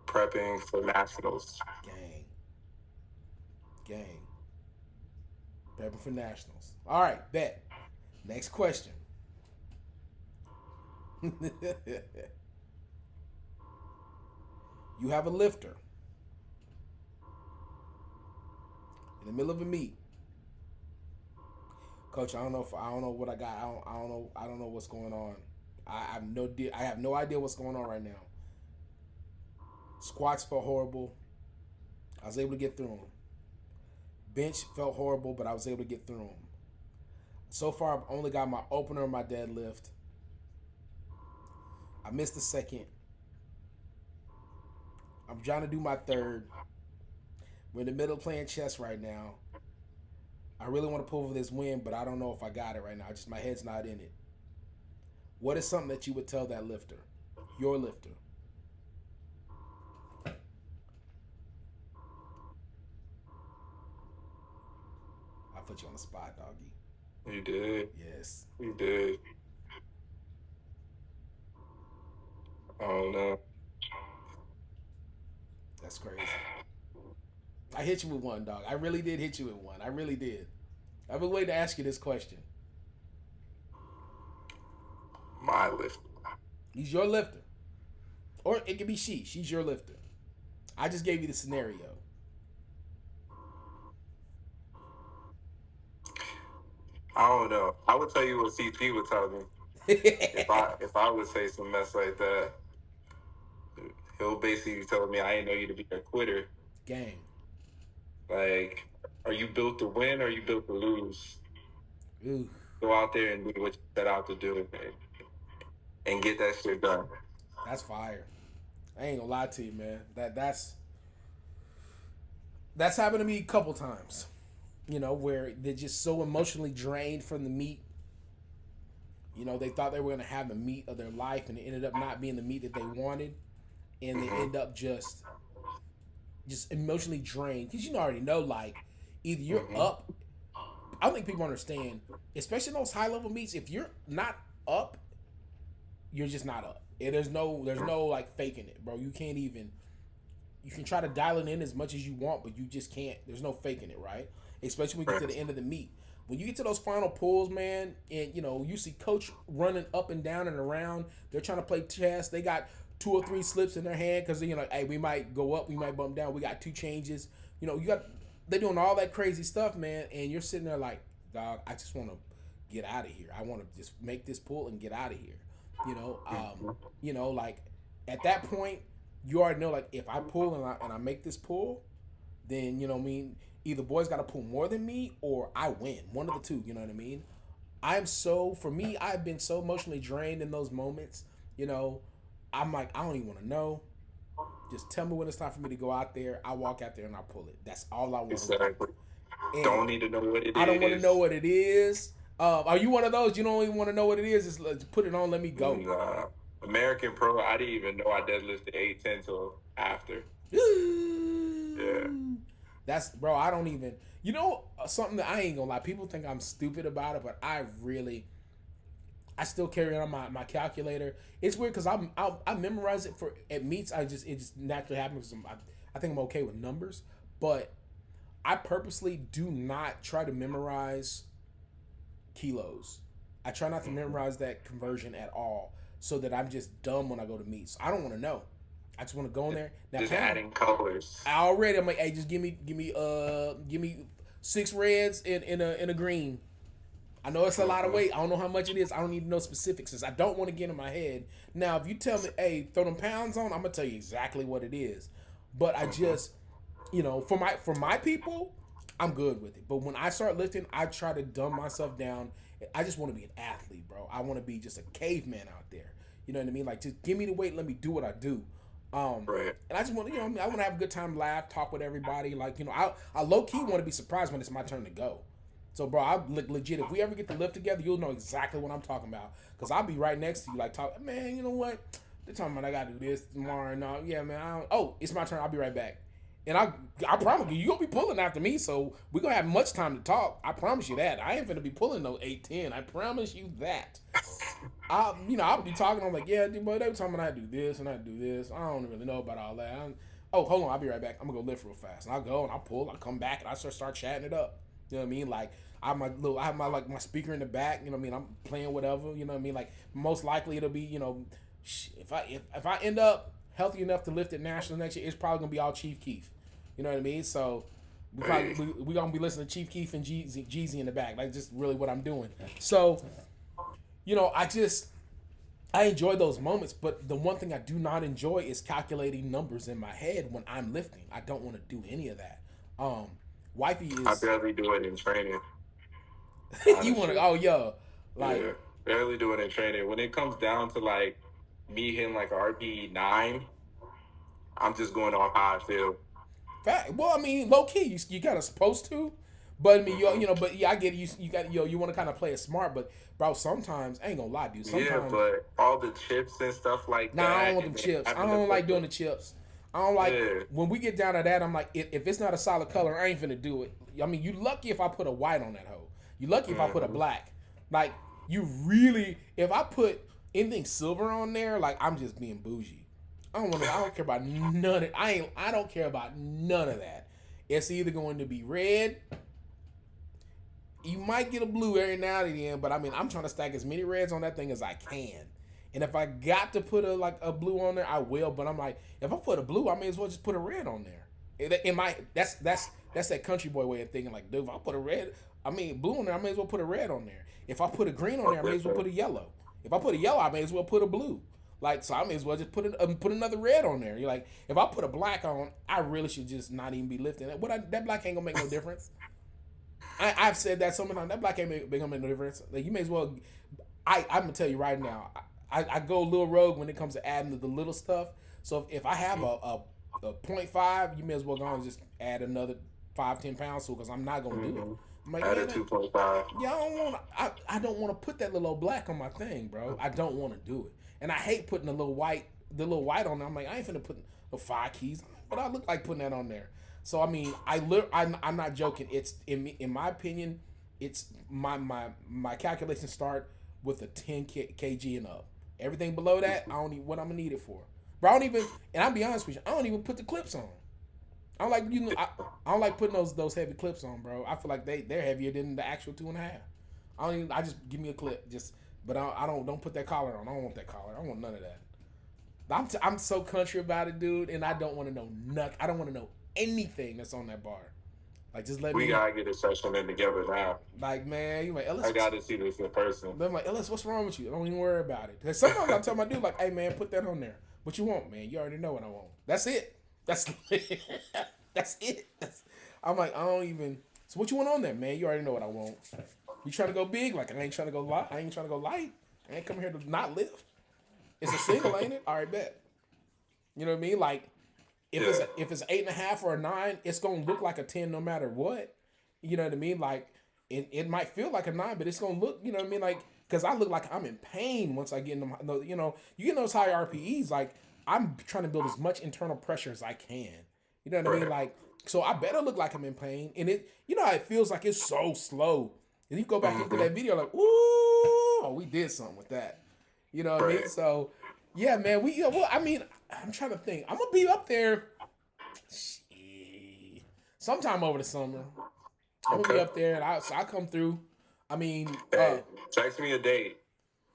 Prepping for nationals. Gang. Gang. Prepping for nationals. All right, bet. Next question. You have a lifter in the middle of a meet. Coach, I don't know what I got. I don't know what's going on. I have no idea what's going on right now. Squats felt horrible. I was able to get through them. Bench felt horrible, but I was able to get through them. So far, I've only got my opener and my deadlift. I missed the second. I'm trying to do my third. We're in the middle of playing chess right now. I really want to pull for this win, but I don't know if I got it right now. Just my head's not in it. What is something that you would tell that lifter? Your lifter. I put you on the spot, doggy. You did. Yes. You did. I don't know. That's crazy. I hit you with one, dog. I really did hit you with one. I really did. I've been waiting to ask you this question. My lifter. He's your lifter. Or it could be she. She's your lifter. I just gave you the scenario. I don't know. I would tell you what CT would tell me. if I would say some mess like that, he'll basically tell me I didn't know you to be a quitter. Gang. Like, are you built to win or are you built to lose? Ooh. Go out there and do what you set out to do and get that shit done. That's fire. I ain't gonna lie to you, man. That's happened to me a couple times. You know, where they're just so emotionally drained from the meet. You know, they thought they were gonna have the meet of their life, and it ended up not being the meet that they wanted, and they end up just emotionally drained. Because you already know, like, either you're up. I don't think people understand, especially in those high level meets. If you're not up, you're just not up. And there's no like faking it, bro. You can't even. You can try to dial it in as much as you want, but you just can't. There's no faking it, right? Especially when you get to the end of the meet. When you get to those final pulls, man, and you know you see coach running up and down and around. They're trying to play chess. They got 2 or 3 slips in their hand because you know, hey, we might go up, we might bump down. We got 2 changes. You know, they're doing all that crazy stuff, man, and you're sitting there like, dog, I just want to get out of here. I want to just make this pull and get out of here. You know, like at that point, you already know, like if I pull and I make this pull, then you know what I mean. Either boys got to pull more than me or I win. One of the two, you know what I mean? For me, I've been so emotionally drained in those moments. You know, I'm like, I don't even want to know. Just tell me when it's time for me to go out there. I walk out there and I pull it. That's all I want to do. Don't need to know what it is. I don't want to know what it is. Are you one of those? You don't even want to know what it is? Just let's put it on. Let me go. Nah. American Pro, I didn't even know I deadlifted 810 till after. Yeah. That's, bro, I don't even, you know, something that I ain't gonna lie, people think I'm stupid about it, but I still carry on my calculator. It's weird because I memorize it at meets. It just naturally happens because I think I'm okay with numbers, but I purposely do not try to memorize kilos. I try not to memorize that conversion at all so that I'm just dumb when I go to meets. I don't want to know. I just want to go in there. Now, just adding colors. I'm like, hey, just give me 6 reds in a green. I know it's a lot of weight. I don't know how much it is. I don't need to know specifics since I don't want to get in my head. Now, if you tell me, hey, throw them pounds on, I'm gonna tell you exactly what it is. But I just, for my people, I'm good with it. But when I start lifting, I try to dumb myself down. I just want to be an athlete, bro. I want to be just a caveman out there. You know what I mean? Like, just give me the weight, let me do what I do. Right. And I just want to, I want to have a good time, laugh, talk with everybody. Like, I low key want to be surprised when it's my turn to go. So, bro, I legit. If we ever get to lift together, you'll know exactly what I'm talking about. Cause I'll be right next to you, like, talk. Man, you know what? They're talking about I gotta do this tomorrow. No, yeah, man. Oh, it's my turn. I'll be right back. And I promise you, you'll be pulling after me. So we're gonna have much time to talk. I promise you that. I ain't gonna be pulling no 8-10. I promise you that. I'll be talking. I'm like, yeah, boy, they were talking about I do this and I do this. I don't really know about all that. Oh, hold on, I'll be right back. I'm gonna go lift real fast. And I'll go and I'll pull. I'll come back and I start chatting it up. You know what I mean? Like I have my speaker in the back. You know what I mean? I'm playing whatever. You know what I mean? Like most likely it'll be if I end up healthy enough to lift at national next year, it's probably gonna be all Chief Keef. You know what I mean? So we gonna be listening to Chief Keef and Jeezy in the back. Like just really what I'm doing. So I enjoy those moments, but the one thing I do not enjoy is calculating numbers in my head when I'm lifting. I don't want to do any of that. Wifey is. I barely do it in training. You want to? Oh, yo, like yeah, barely do it in training. When it comes down to like me hitting like a RPE 9, I'm just going off how I feel. Fact. Well, I mean, low key, you kind of supposed to, but I mean, but yeah, I get it. You got you want to kind of play it smart, but bro, sometimes I ain't gonna lie, dude. Sometimes, yeah, but all the chips and stuff like that. Nah, I don't want them chips. I don't like doing the chips. I don't like when we get down to that. I'm like, if it's not a solid color, I ain't finna do it. I mean, you lucky if I put a white on that hoe. You lucky if I put a black. Like you really, if I put anything silver on there, like I'm just being bougie. I don't care about none of it. I don't care about none of that. It's either going to be red. You might get a blue every now and then, but I mean, I'm trying to stack as many reds on that thing as I can. And if I got to put a blue on there, I will. But I'm like, if I put a blue, I may as well just put a red on there. That's that country boy way of thinking. Like, dude, if I put blue on there, I may as well put a red on there. If I put a green on there, I may as well put a yellow. If I put a yellow, I may as well put a blue. Like, so I may as well just put another red on there. You're like, if I put a black on, I really should just not even be lifting it. That black ain't gonna make no difference. I've said that so many times. That black ain't gonna make no difference. Like, you may as well. I'm gonna tell you right now. I go a little rogue when it comes to adding the little stuff. So if I have a 0.5, you may as well go and just add another 5-10 pounds to it because I'm not gonna do it. I'm like, add a 2.5. Yeah, I don't want to put that little black on my thing, bro. I don't want to do it. And I hate putting the little white on there. I'm like, I ain't finna put the 5 keys, but I look like putting that on there. So I mean, I'm not joking. It's in my opinion, it's my calculations start with a 10 kg and up. Everything below that, I don't need what I'm gonna need it for. But I don't even, and I'll be honest with you, I don't even put the clips on. I don't like I don't like putting those heavy clips on, bro. I feel like they're heavier than the actual 2.5. I just give me a clip, but I don't put that collar on. I don't want that collar. I don't want none of that. I'm so country about it, dude, and I don't want to know nothing. I don't want to know anything that's on that bar. Like, just let me. We gotta get a session in together now. Like, man, you like, Ellis, I gotta see this in person. I'm like, Ellis, what's wrong with you? Don't even worry about it. Because sometimes I tell my dude, like, hey, man, put that on there. What you want, man? You already know what I want. That's it. That's it. I'm like, I don't even. So what you want on there, man? You already know what I want. You trying to go big? Like, I ain't trying to go light. I ain't trying to go light. I ain't coming here to not lift. It's a single, ain't it? All right, bet. You know what I mean? Like, if it's 8.5 or a 9, it's gonna look like a 10 no matter what. You know what I mean? Like, it might feel like a 9, but it's gonna look. You know what I mean? Like, because I look like I'm in pain once I get into my. You get those high RPEs. Like, I'm trying to build as much internal pressure as I can. You know what I mean? Like, so I better look like I'm in pain. And how it feels like it's so slow. And you go back into that video like, ooh, we did something with that. You know what I mean? So, yeah, man, I'm trying to think. I'm going to be up there sometime over the summer. I'm going to be up there, and I'll come through. I mean... text me a date.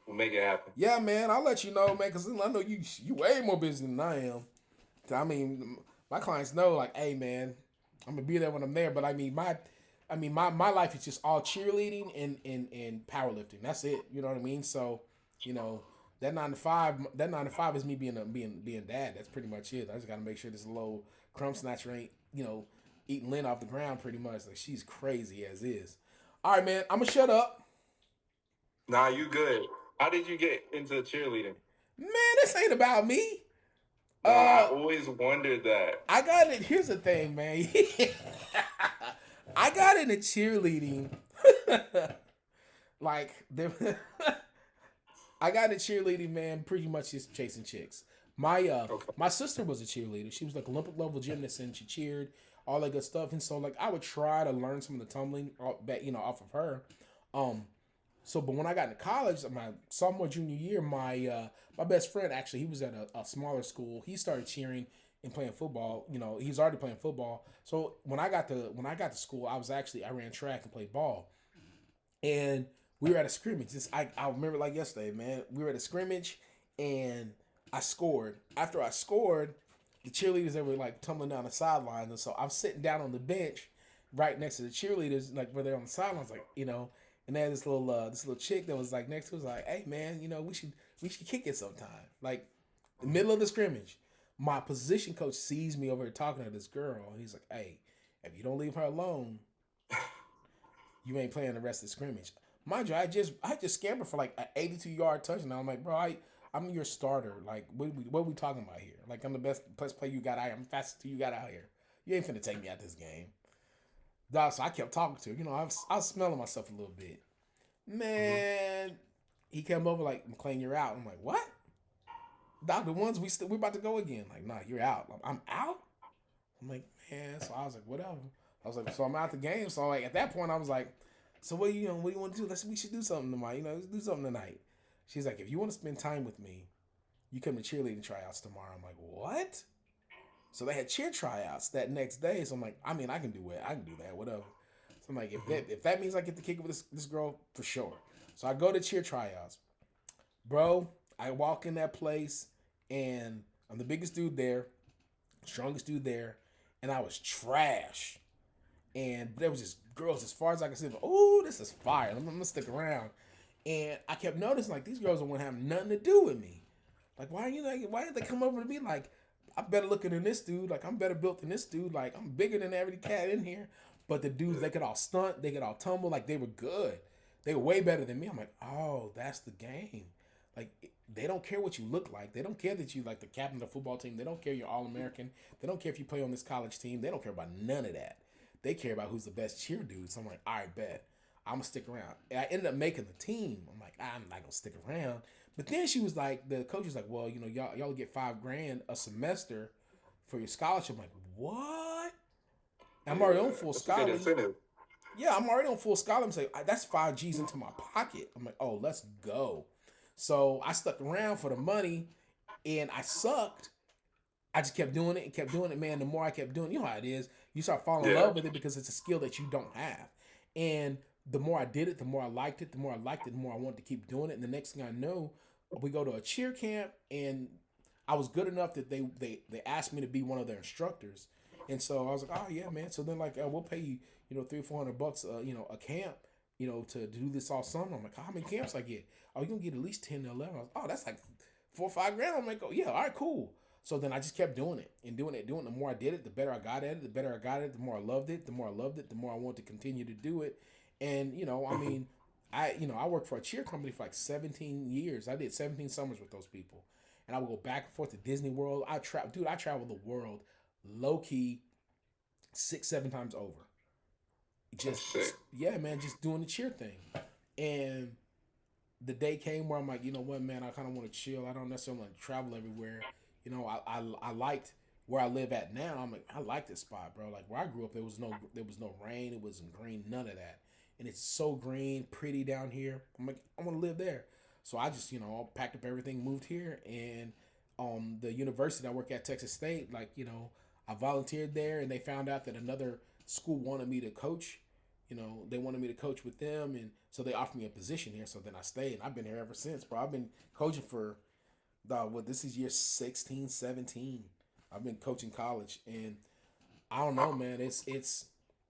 We'll make it happen. Yeah, man, I'll let you know, man, because I know you way more busy than I am. I mean, my clients know, like, hey, man, I'm going to be there when I'm there. But, I mean, I mean, my life is just all cheerleading and powerlifting. That's it. You know what I mean? So, you know, that 9 to 5 is me being dad. That's pretty much it. I just got to make sure this little crumb snatcher ain't, eating Lynn off the ground pretty much. Like, she's crazy as is. All right, man. I'm gonna shut up. Nah, you good. How did you get into cheerleading? Man, this ain't about me. Nah, I always wondered that. I got it. Here's the thing, man. I got into cheerleading. like there, I got into cheerleading, man. Pretty much just chasing chicks. My sister was a cheerleader. She was like Olympic level gymnast, and she cheered all that good stuff. And so like I would try to learn some of the tumbling, off of her. But when I got into college, my sophomore junior year, my best friend actually he was at a smaller school. He started cheering and playing football. He was already playing football. So when I got to school, I ran track and played ball, and we were at a scrimmage. I remember like yesterday, man. We were at a scrimmage, and I scored. After I scored, the cheerleaders they were like tumbling down the sidelines, and so I'm sitting down on the bench right next to the cheerleaders, like where they're on the sidelines, like And they had this little chick that was like next to us, like, hey man, we should kick it sometime. Like the middle of the scrimmage, my position coach sees me over here talking to this girl, and he's like, hey, if you don't leave her alone, you ain't playing the rest of the scrimmage. Mind you, I just scampered for like an 82-yard touchdown. I'm like, bro, I'm your starter. Like, what are we talking about here? Like, I'm the best player you got out here. I'm the fastest you got out here. You ain't finna take me out this game. Dog, so I kept talking to her. I was smelling myself a little bit. Man, he came over like, McClain, you're out. I'm like, what? Dog, the ones we're about to go again. Like, nah, you're out. I'm out? I'm like, man. So I was like, whatever. I was like, so I'm out the game. So like at that point, I was like, so what do you want to do? We should do something tonight. Let's do something tonight. She's like, if you want to spend time with me, you come to cheerleading tryouts tomorrow. I'm like, what? So they had cheer tryouts that next day. So I'm like, I mean, I can do it. I can do that, whatever. So I'm like, if that means I get to kick it with this girl, for sure. So I go to cheer tryouts. Bro, I walk in that place, and I'm the biggest dude there, strongest dude there, and I was trash. And there was just girls as far as I could see. Oh, this is fire. I'm going to stick around. And I kept noticing, like, these girls don't want to have nothing to do with me. Like, why did they come over to me like, I'm better looking than this dude. Like, I'm better built than this dude. Like, I'm bigger than every cat in here. But the dudes, they could all stunt. They could all tumble. Like, they were good. They were way better than me. I'm like, oh, that's the game. Like, they don't care what you look like. They don't care that you like the captain of the football team. They don't care you're All-American. They don't care if you play on this college team. They don't care about none of that. They care about who's the best cheer dude. So I'm like, all right, bet. I'm going to stick around. And I ended up making the team. I'm like, I'm not going to stick around. But then she was like, the coach was like, well, y'all get $5,000 a semester for your scholarship. I'm like, what? I'm already on full scholarship. Yeah, I'm already on full scholarship. I'm saying, that's 5 G's into my pocket. I'm like, oh, let's go. So I stuck around for the money, and I sucked. I just kept doing it and kept doing it, man. The more I kept doing it, you know how it is. You start falling in love with it because it's a skill that you don't have. And the more I did it, the more I liked it. The more I liked it, the more I wanted to keep doing it. And the next thing I know, we go to a cheer camp, and I was good enough that they asked me to be one of their instructors. And so I was like, oh yeah, man. So then like, we'll pay you, $300 or $400, a camp, to do this all summer. I'm like, how many camps I get? Oh, you're gonna get at least 10 to 11. I was, oh, that's like $4 or $5,000. I'm like, oh yeah, all right, cool. So then I just kept doing it and doing it. The more I did it, the better I got at it. The better I got at it, the more I loved it. The more I loved it, the more I wanted to continue to do it. And I worked for a cheer company for like 17 years. I did 17 summers with those people, and I would go back and forth to Disney World. I traveled the world, low key, 6-7 times over. Yeah, man, just doing the cheer thing. And the day came where I'm like, you know what, man, I kind of want to chill. I don't necessarily want to travel everywhere. I liked where I live at now. I'm like, I like this spot, bro. Like where I grew up, there was no rain. It wasn't green, none of that. And it's so green, pretty down here. I'm like, I want to live there. So I just, packed up everything, moved here, and the university I work at, Texas State, I volunteered there, and they found out that another school wanted me to coach. They wanted me to coach with them, and so they offered me a position here. So then I stayed, and I've been here ever since, bro. I've been coaching for, this is year 16, 17. I've been coaching college, and I don't know, man. It's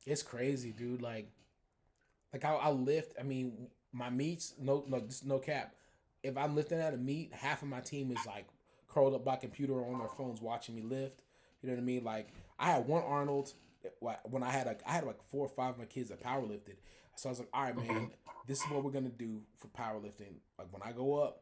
It's crazy, dude. Like I lift. I mean, my meets. No, just no cap. If I'm lifting at a meet, half of my team is like curled up by computer or on their phones watching me lift. You know what I mean? Like I had one Arnold when I had like 4 or 5 of my kids that powerlifted. So I was like, all right, Mm-hmm. man, this is what we're gonna do for powerlifting. Like when I go up,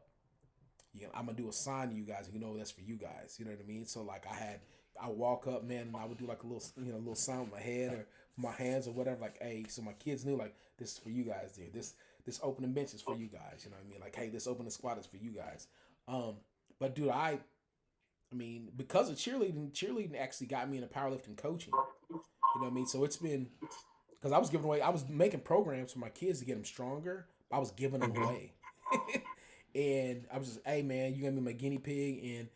I'm gonna do a sign to you guys. And you know that's for you guys. You know what I mean? So like I walk up, man, and I would do like a little, little sign with my head or my hands or whatever. Like, hey, so my kids knew like this is for you guys. There, this opening bench is for you guys. You know what I mean? Like, hey, this opening squat is for you guys. But dude, I mean, because of cheerleading actually got me into powerlifting coaching. You know what I mean? So it's been because I was making programs for my kids to get them stronger. But I was giving them Mm-hmm. away. And I was just, hey man, you gonna be my guinea pig, and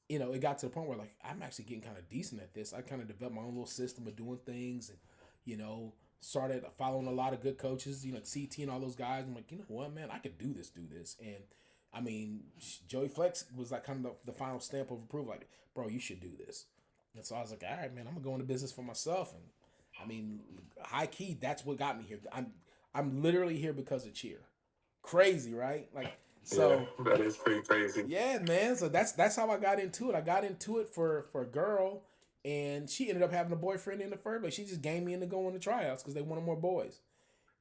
it got to the point where like I'm actually getting kind of decent at this. I kind of developed my own little system of doing things, and started following a lot of good coaches, CT and all those guys. I'm like, you know what, man, I could do this, and I mean, Joey Flex was like kind of the final stamp of approval, like, bro, you should do this. And so I was like, all right, man, I'm gonna go into business for myself, and I mean, high key, that's what got me here. I'm literally here because of cheer. Crazy, right? Like, Yeah, so that is pretty crazy. yeah, man. So that's how I got into it. I got into it for a girl, and she ended up having a boyfriend in the first place. She just gamed me into going to tryouts because they wanted more boys,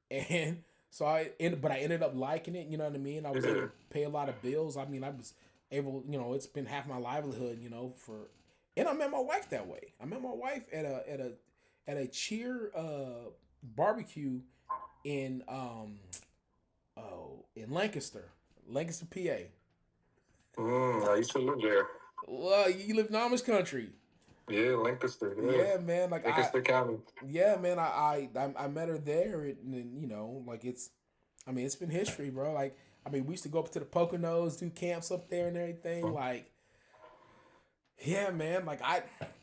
and so but I ended up liking it. You know what I mean? I was able Yeah. to pay a lot of bills. I mean, I was able. It's been half my livelihood. And I met my wife that way. I met my wife at a cheer barbecue in in Lancaster, PA. I used to live there. Well, you live in Amish country. Yeah, Lancaster. Yeah, Yeah, man. Like Lancaster County. yeah, man. I met her there, and like I mean, it's been history, bro. Like, I mean, we used to go up to the Poconos, do camps up there and everything. Like, yeah, man.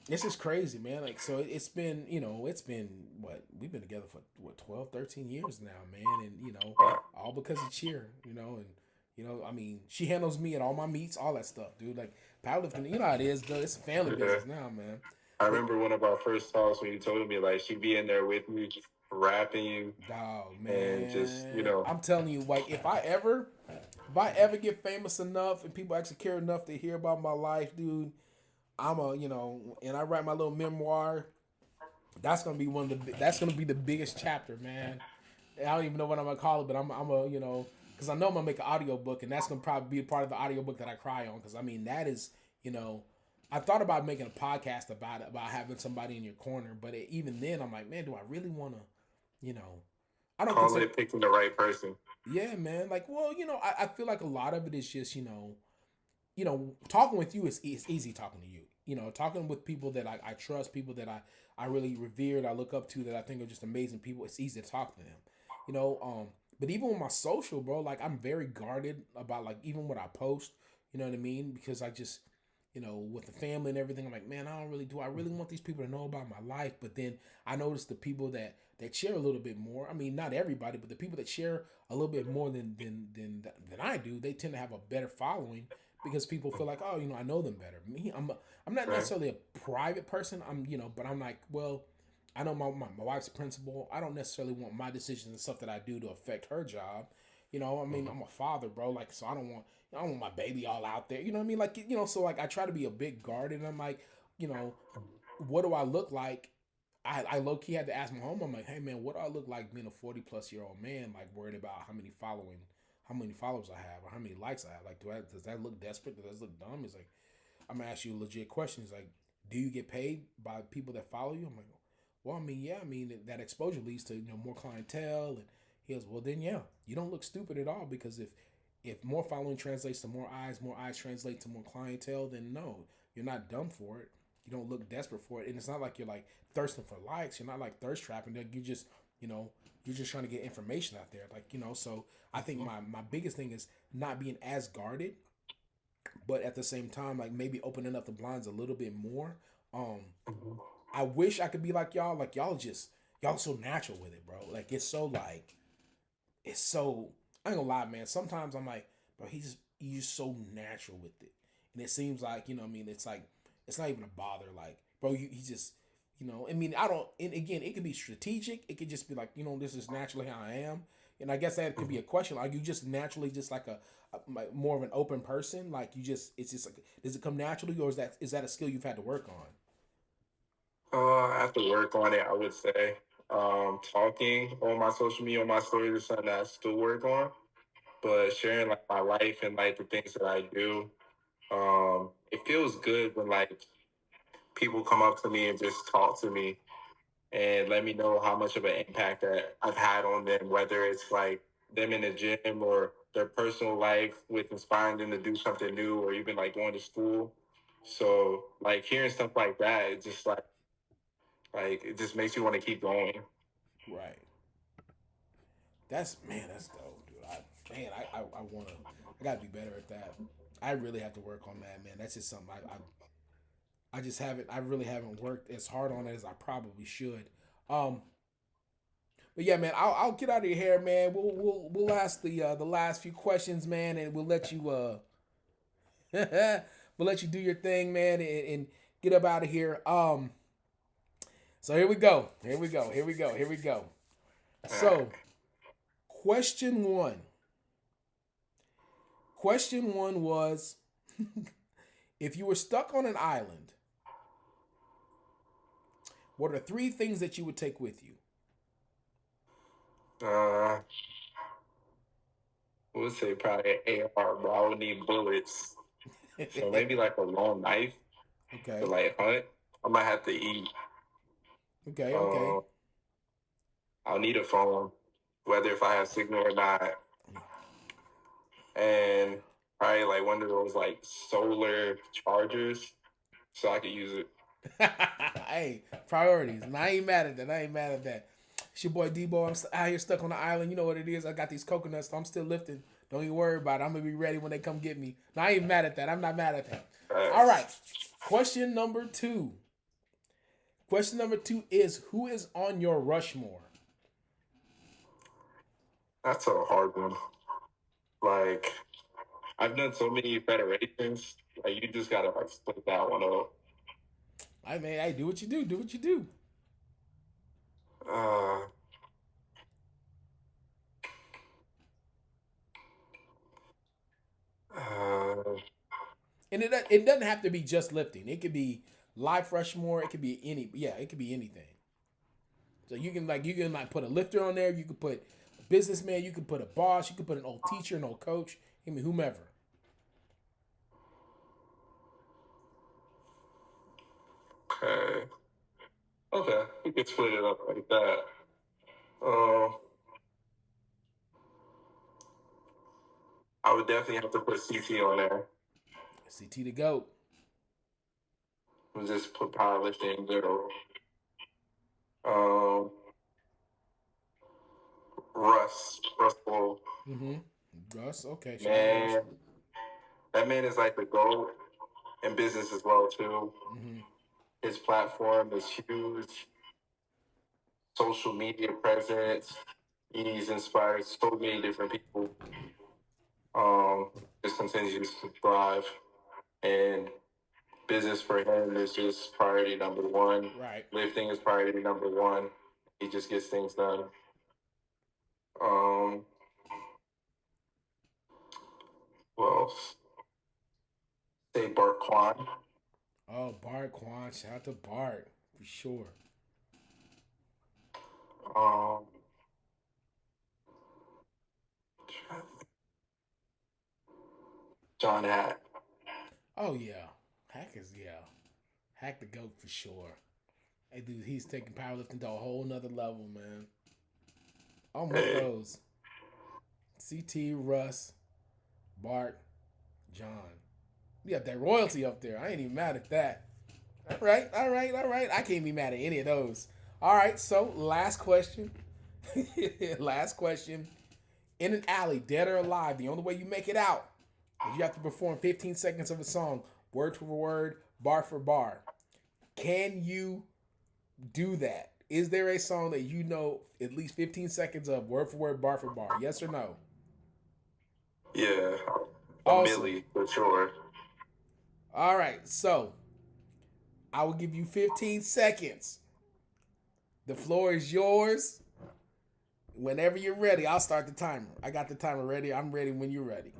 This is crazy, man. Like, so it's been, it's been what we've been together for what 12, 13 years now, man, and Wow. all because of cheer, and. I mean, she handles me at all my meets, all that stuff, dude. Like powerlifting, you know how it is, dude. It's a family Yeah. business now, man. I But remember one of our first talks when you told me like she'd be in there with me, rapping you, dog, and just man, I'm telling you, like if I ever get famous enough and people actually care enough to hear about my life, dude, and I write my little memoir. That's gonna be the biggest chapter, man. I don't even know what I'm gonna call it, but I'm a because I know I'm gonna make an audio book, and that's gonna probably be a part of the audio book that I cry on. Because I mean, that is I thought about making a podcast about it, about having somebody in your corner, but even then, I'm like, man, do I really want to, you know, I don't call consider, it picking the right person. yeah, man, like, well, I feel like a lot of it is just, talking with you is easy talking to you. Talking with people that I trust, people that I really revere, that I look up to, that I think are just amazing people. It's easy to talk to them. But even with my social, bro, like I'm very guarded about like even what I post. You know what I mean? Because I just, with the family and everything, I'm like, man, I really want these people to know about my life? But then I notice the people that share a little bit more. I mean, not everybody, but the people that share a little bit more than I do, they tend to have a better following because people feel like, oh, I know them better. Me, I'm not Right. necessarily a private person. But I'm like, well, I know my wife's a principal. I don't necessarily want my decisions and stuff that I do to affect her job. I mean, I'm a father, bro. Like, so I don't want my baby all out there. You know what I mean? Like, so like I try to be a bit guarded. And I'm like, you know, what do I look like? I low key had to ask my home. I'm like, hey man, what do I look like being a 40+ year old man? Like worried about how many followers I have, or how many likes I have. Like, does that look desperate? Does that look dumb? He's like, I'm gonna ask you a legit question. He's like, do you get paid by people that follow you? I'm like, well, I mean, yeah, I mean that exposure leads to more clientele, and he goes, well, then yeah, you don't look stupid at all because if more following translates to more eyes translate to more clientele, then no, you're not dumb for it. You don't look desperate for it, and it's not like you're like thirsting for likes. You're not like thirst trapping. Like you know, you're just trying to get information out there. Like so I think my biggest thing is not being as guarded, but at the same time, like maybe opening up the blinds a little bit more. Um, Mhm. I wish I could be like y'all. Like y'all so natural with it, bro. Like it's so. I ain't gonna lie, man. Sometimes I'm like, bro, he's just so natural with it, and it seems like what I mean. It's like it's not even a bother. Like, bro, I mean, I don't. And again, it could be strategic. It could just be like, this is naturally how I am. And I guess that could be a question. Like, you just naturally just like like more of an open person. Like, it's just like, does it come naturally, or is that a skill you've had to work on? I have to work on it, I would say. Talking on my social media, on my stories is something that I still work on. But sharing like my life and like the things that I do, it feels good when like people come up to me and just talk to me and let me know how much of an impact that I've had on them, whether it's like them in the gym or their personal life with inspiring them to do something new or even like going to school. So like hearing stuff like that, it just like it just makes you want to keep going. Right. That's dope, dude. I wanna, I gotta be better at that. I really have to work on that, man. That's just something I just haven't. I really haven't worked as hard on it as I probably should. Um, but yeah, man, I'll get out of your hair, man. We'll ask the last few questions, man, and we'll let you we'll let you do your thing, man, and get up out of here. So here we go. Here we go. Here we go. Here we go. So, question one. Question one was, if you were stuck on an island, what are three things that you would take with you? I would say probably an AR, but I would need bullets. So maybe like a long knife to Okay. like hunt. I might have to eat. Okay. Okay. Um, I'll need a phone, whether if I have signal or not, and probably like one of those like solar chargers, so I could use it. Hey, priorities. And I ain't mad at that. I ain't mad at that. It's your boy Debo. I'm out here stuck on the island. You know what it is. I got these coconuts, so I'm still lifting. Don't even worry about it. I'm gonna be ready when they come get me. No, I ain't mad at that. I'm not mad at that. All right. Question number two. Question number two is, who is on your Rushmore? That's a hard one. Like I've done so many federations, like you just gotta like split that one up. I mean, hey, do what you do. Do what you do. Uh, uh, And it doesn't have to be just lifting. It could be life Rushmore. It could be any. Yeah, it could be anything. So you can put a lifter on there. You could put a businessman. You could put a boss. You could put an old teacher, an old coach. I mean, whomever. okay, okay, we could split it up like that. Um, I would definitely have to put CT on there. CT the goat. And just put powerlifting in general. Um, Russ Bull, Mm-hmm. Russ. Okay. Shout out Russ. man, that man is like the GOAT in business as well too. Mm-hmm. His platform is huge. Social media presence. He's inspired so many different people. Um, just continues to thrive, and business for him is just priority number one. Right. Lifting is priority number one. He just gets things done. Um, well, say Bart Kwan. Oh, Bart Quan. Shout out to Bart for sure. Um, John Hatt. Oh yeah, Hack is Hack the goat for sure. Hey, dude, he's taking powerlifting to a whole nother level, man. I'm with Hey, those. CT, Russ, Bart, John. You got that royalty up there. I ain't even mad at that. All right, all right, all right. I can't be mad at any of those. All right, so last question. Last question. In an alley, dead or alive, the only way you make it out is you have to perform 15 seconds of a song, word for word, bar for bar. Can you do that? Is there a song that you know at least 15 seconds of, word for word, bar for bar? Yes or no? yeah, a Awesome. Millie for sure. All right, so I will give you 15 seconds. The floor is yours. Whenever you're ready, I'll start the timer. I got the timer ready. I'm ready when you're ready.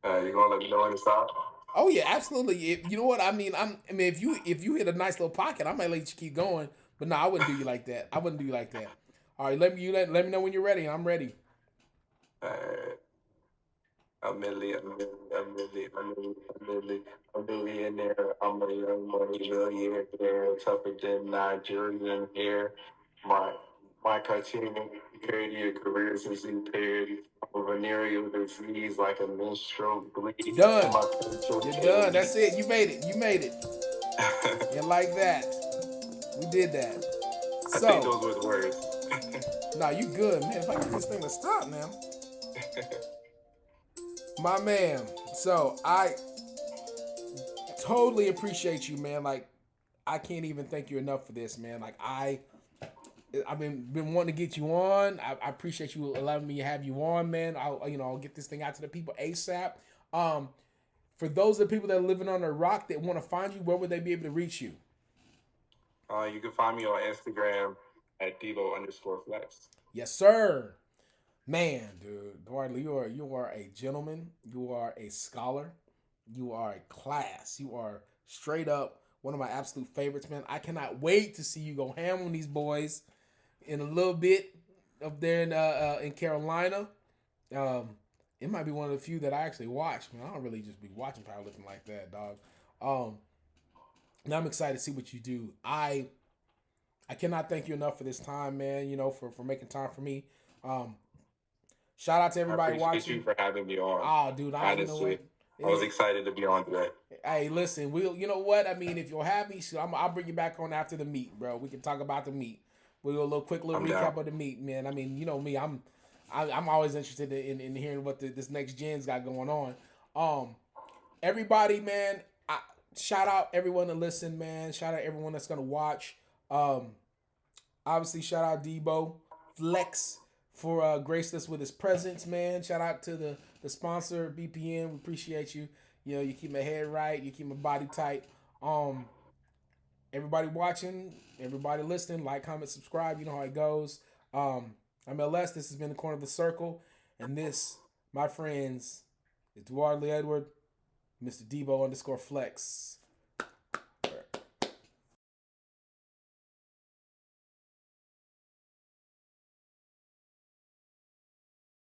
You gonna let me know when to stop? Oh yeah, absolutely. You know what I mean? I mean, if you hit a nice little pocket, I might let you keep going. But no, I wouldn't do you like that. I wouldn't do you like that. All right, let me know when you're ready. I'm ready. Alright. A millionaire. I'm a young money millionaire, tougher than Nigerian hair. My my cartoon parody of careers is impaired. A venereal disease like a menstrual bleed. Done. My pencil You're done. candy. That's it. You made it. You made it. And like that, we did that. I think So, those were the words. nah, you good, man. If I get this thing to stop now, my man. So I totally appreciate you, man. Like, I can't even thank you enough for this, man. Like I've been wanting to get you on. I appreciate you allowing me to have you on, man. I'll get this thing out to the people ASAP. For those of the people that are living on a rock that want to find you, where would they be able to reach you? You can find me on Instagram at Debo_flex. Yes, sir. Man, dude, Dwardly, you are a gentleman. You are a scholar. You are a class. You are straight up one of my absolute favorites, man. I cannot wait to see you go ham on these boys in a little bit up there in Carolina. It might be one of the few that I actually watch, man. I don't really just be watching powerlifting like that, dog. And I'm excited to see what you do. I cannot thank you enough for this time, man. You know, for making time for me. Shout out to I everybody appreciate watching. you for having me on. Oh, dude, you know Honestly, what? I was excited to be on today. Hey, listen, you know what? I mean, if you'll have me, I'll bring you back on after the meet, bro. We can talk about the meet. We'll do a little quick I'm recap down. of the meet, man. I mean, you know me, I'm always interested in hearing what this next gen's got going on. Everybody, man, shout out everyone to listen, man. Shout out everyone that's gonna watch. Obviously, shout out Debo Flex for gracing us with his presence, man. Shout out to the sponsor BPN. We appreciate you. You know, you keep my head right, you keep my body tight. Everybody watching, everybody listening, like, comment, subscribe. You know how it goes. I'm LS. This has been the Corner of the Circle, and this, my friends, is Dwardly Edward, Mr. Debo_Flex.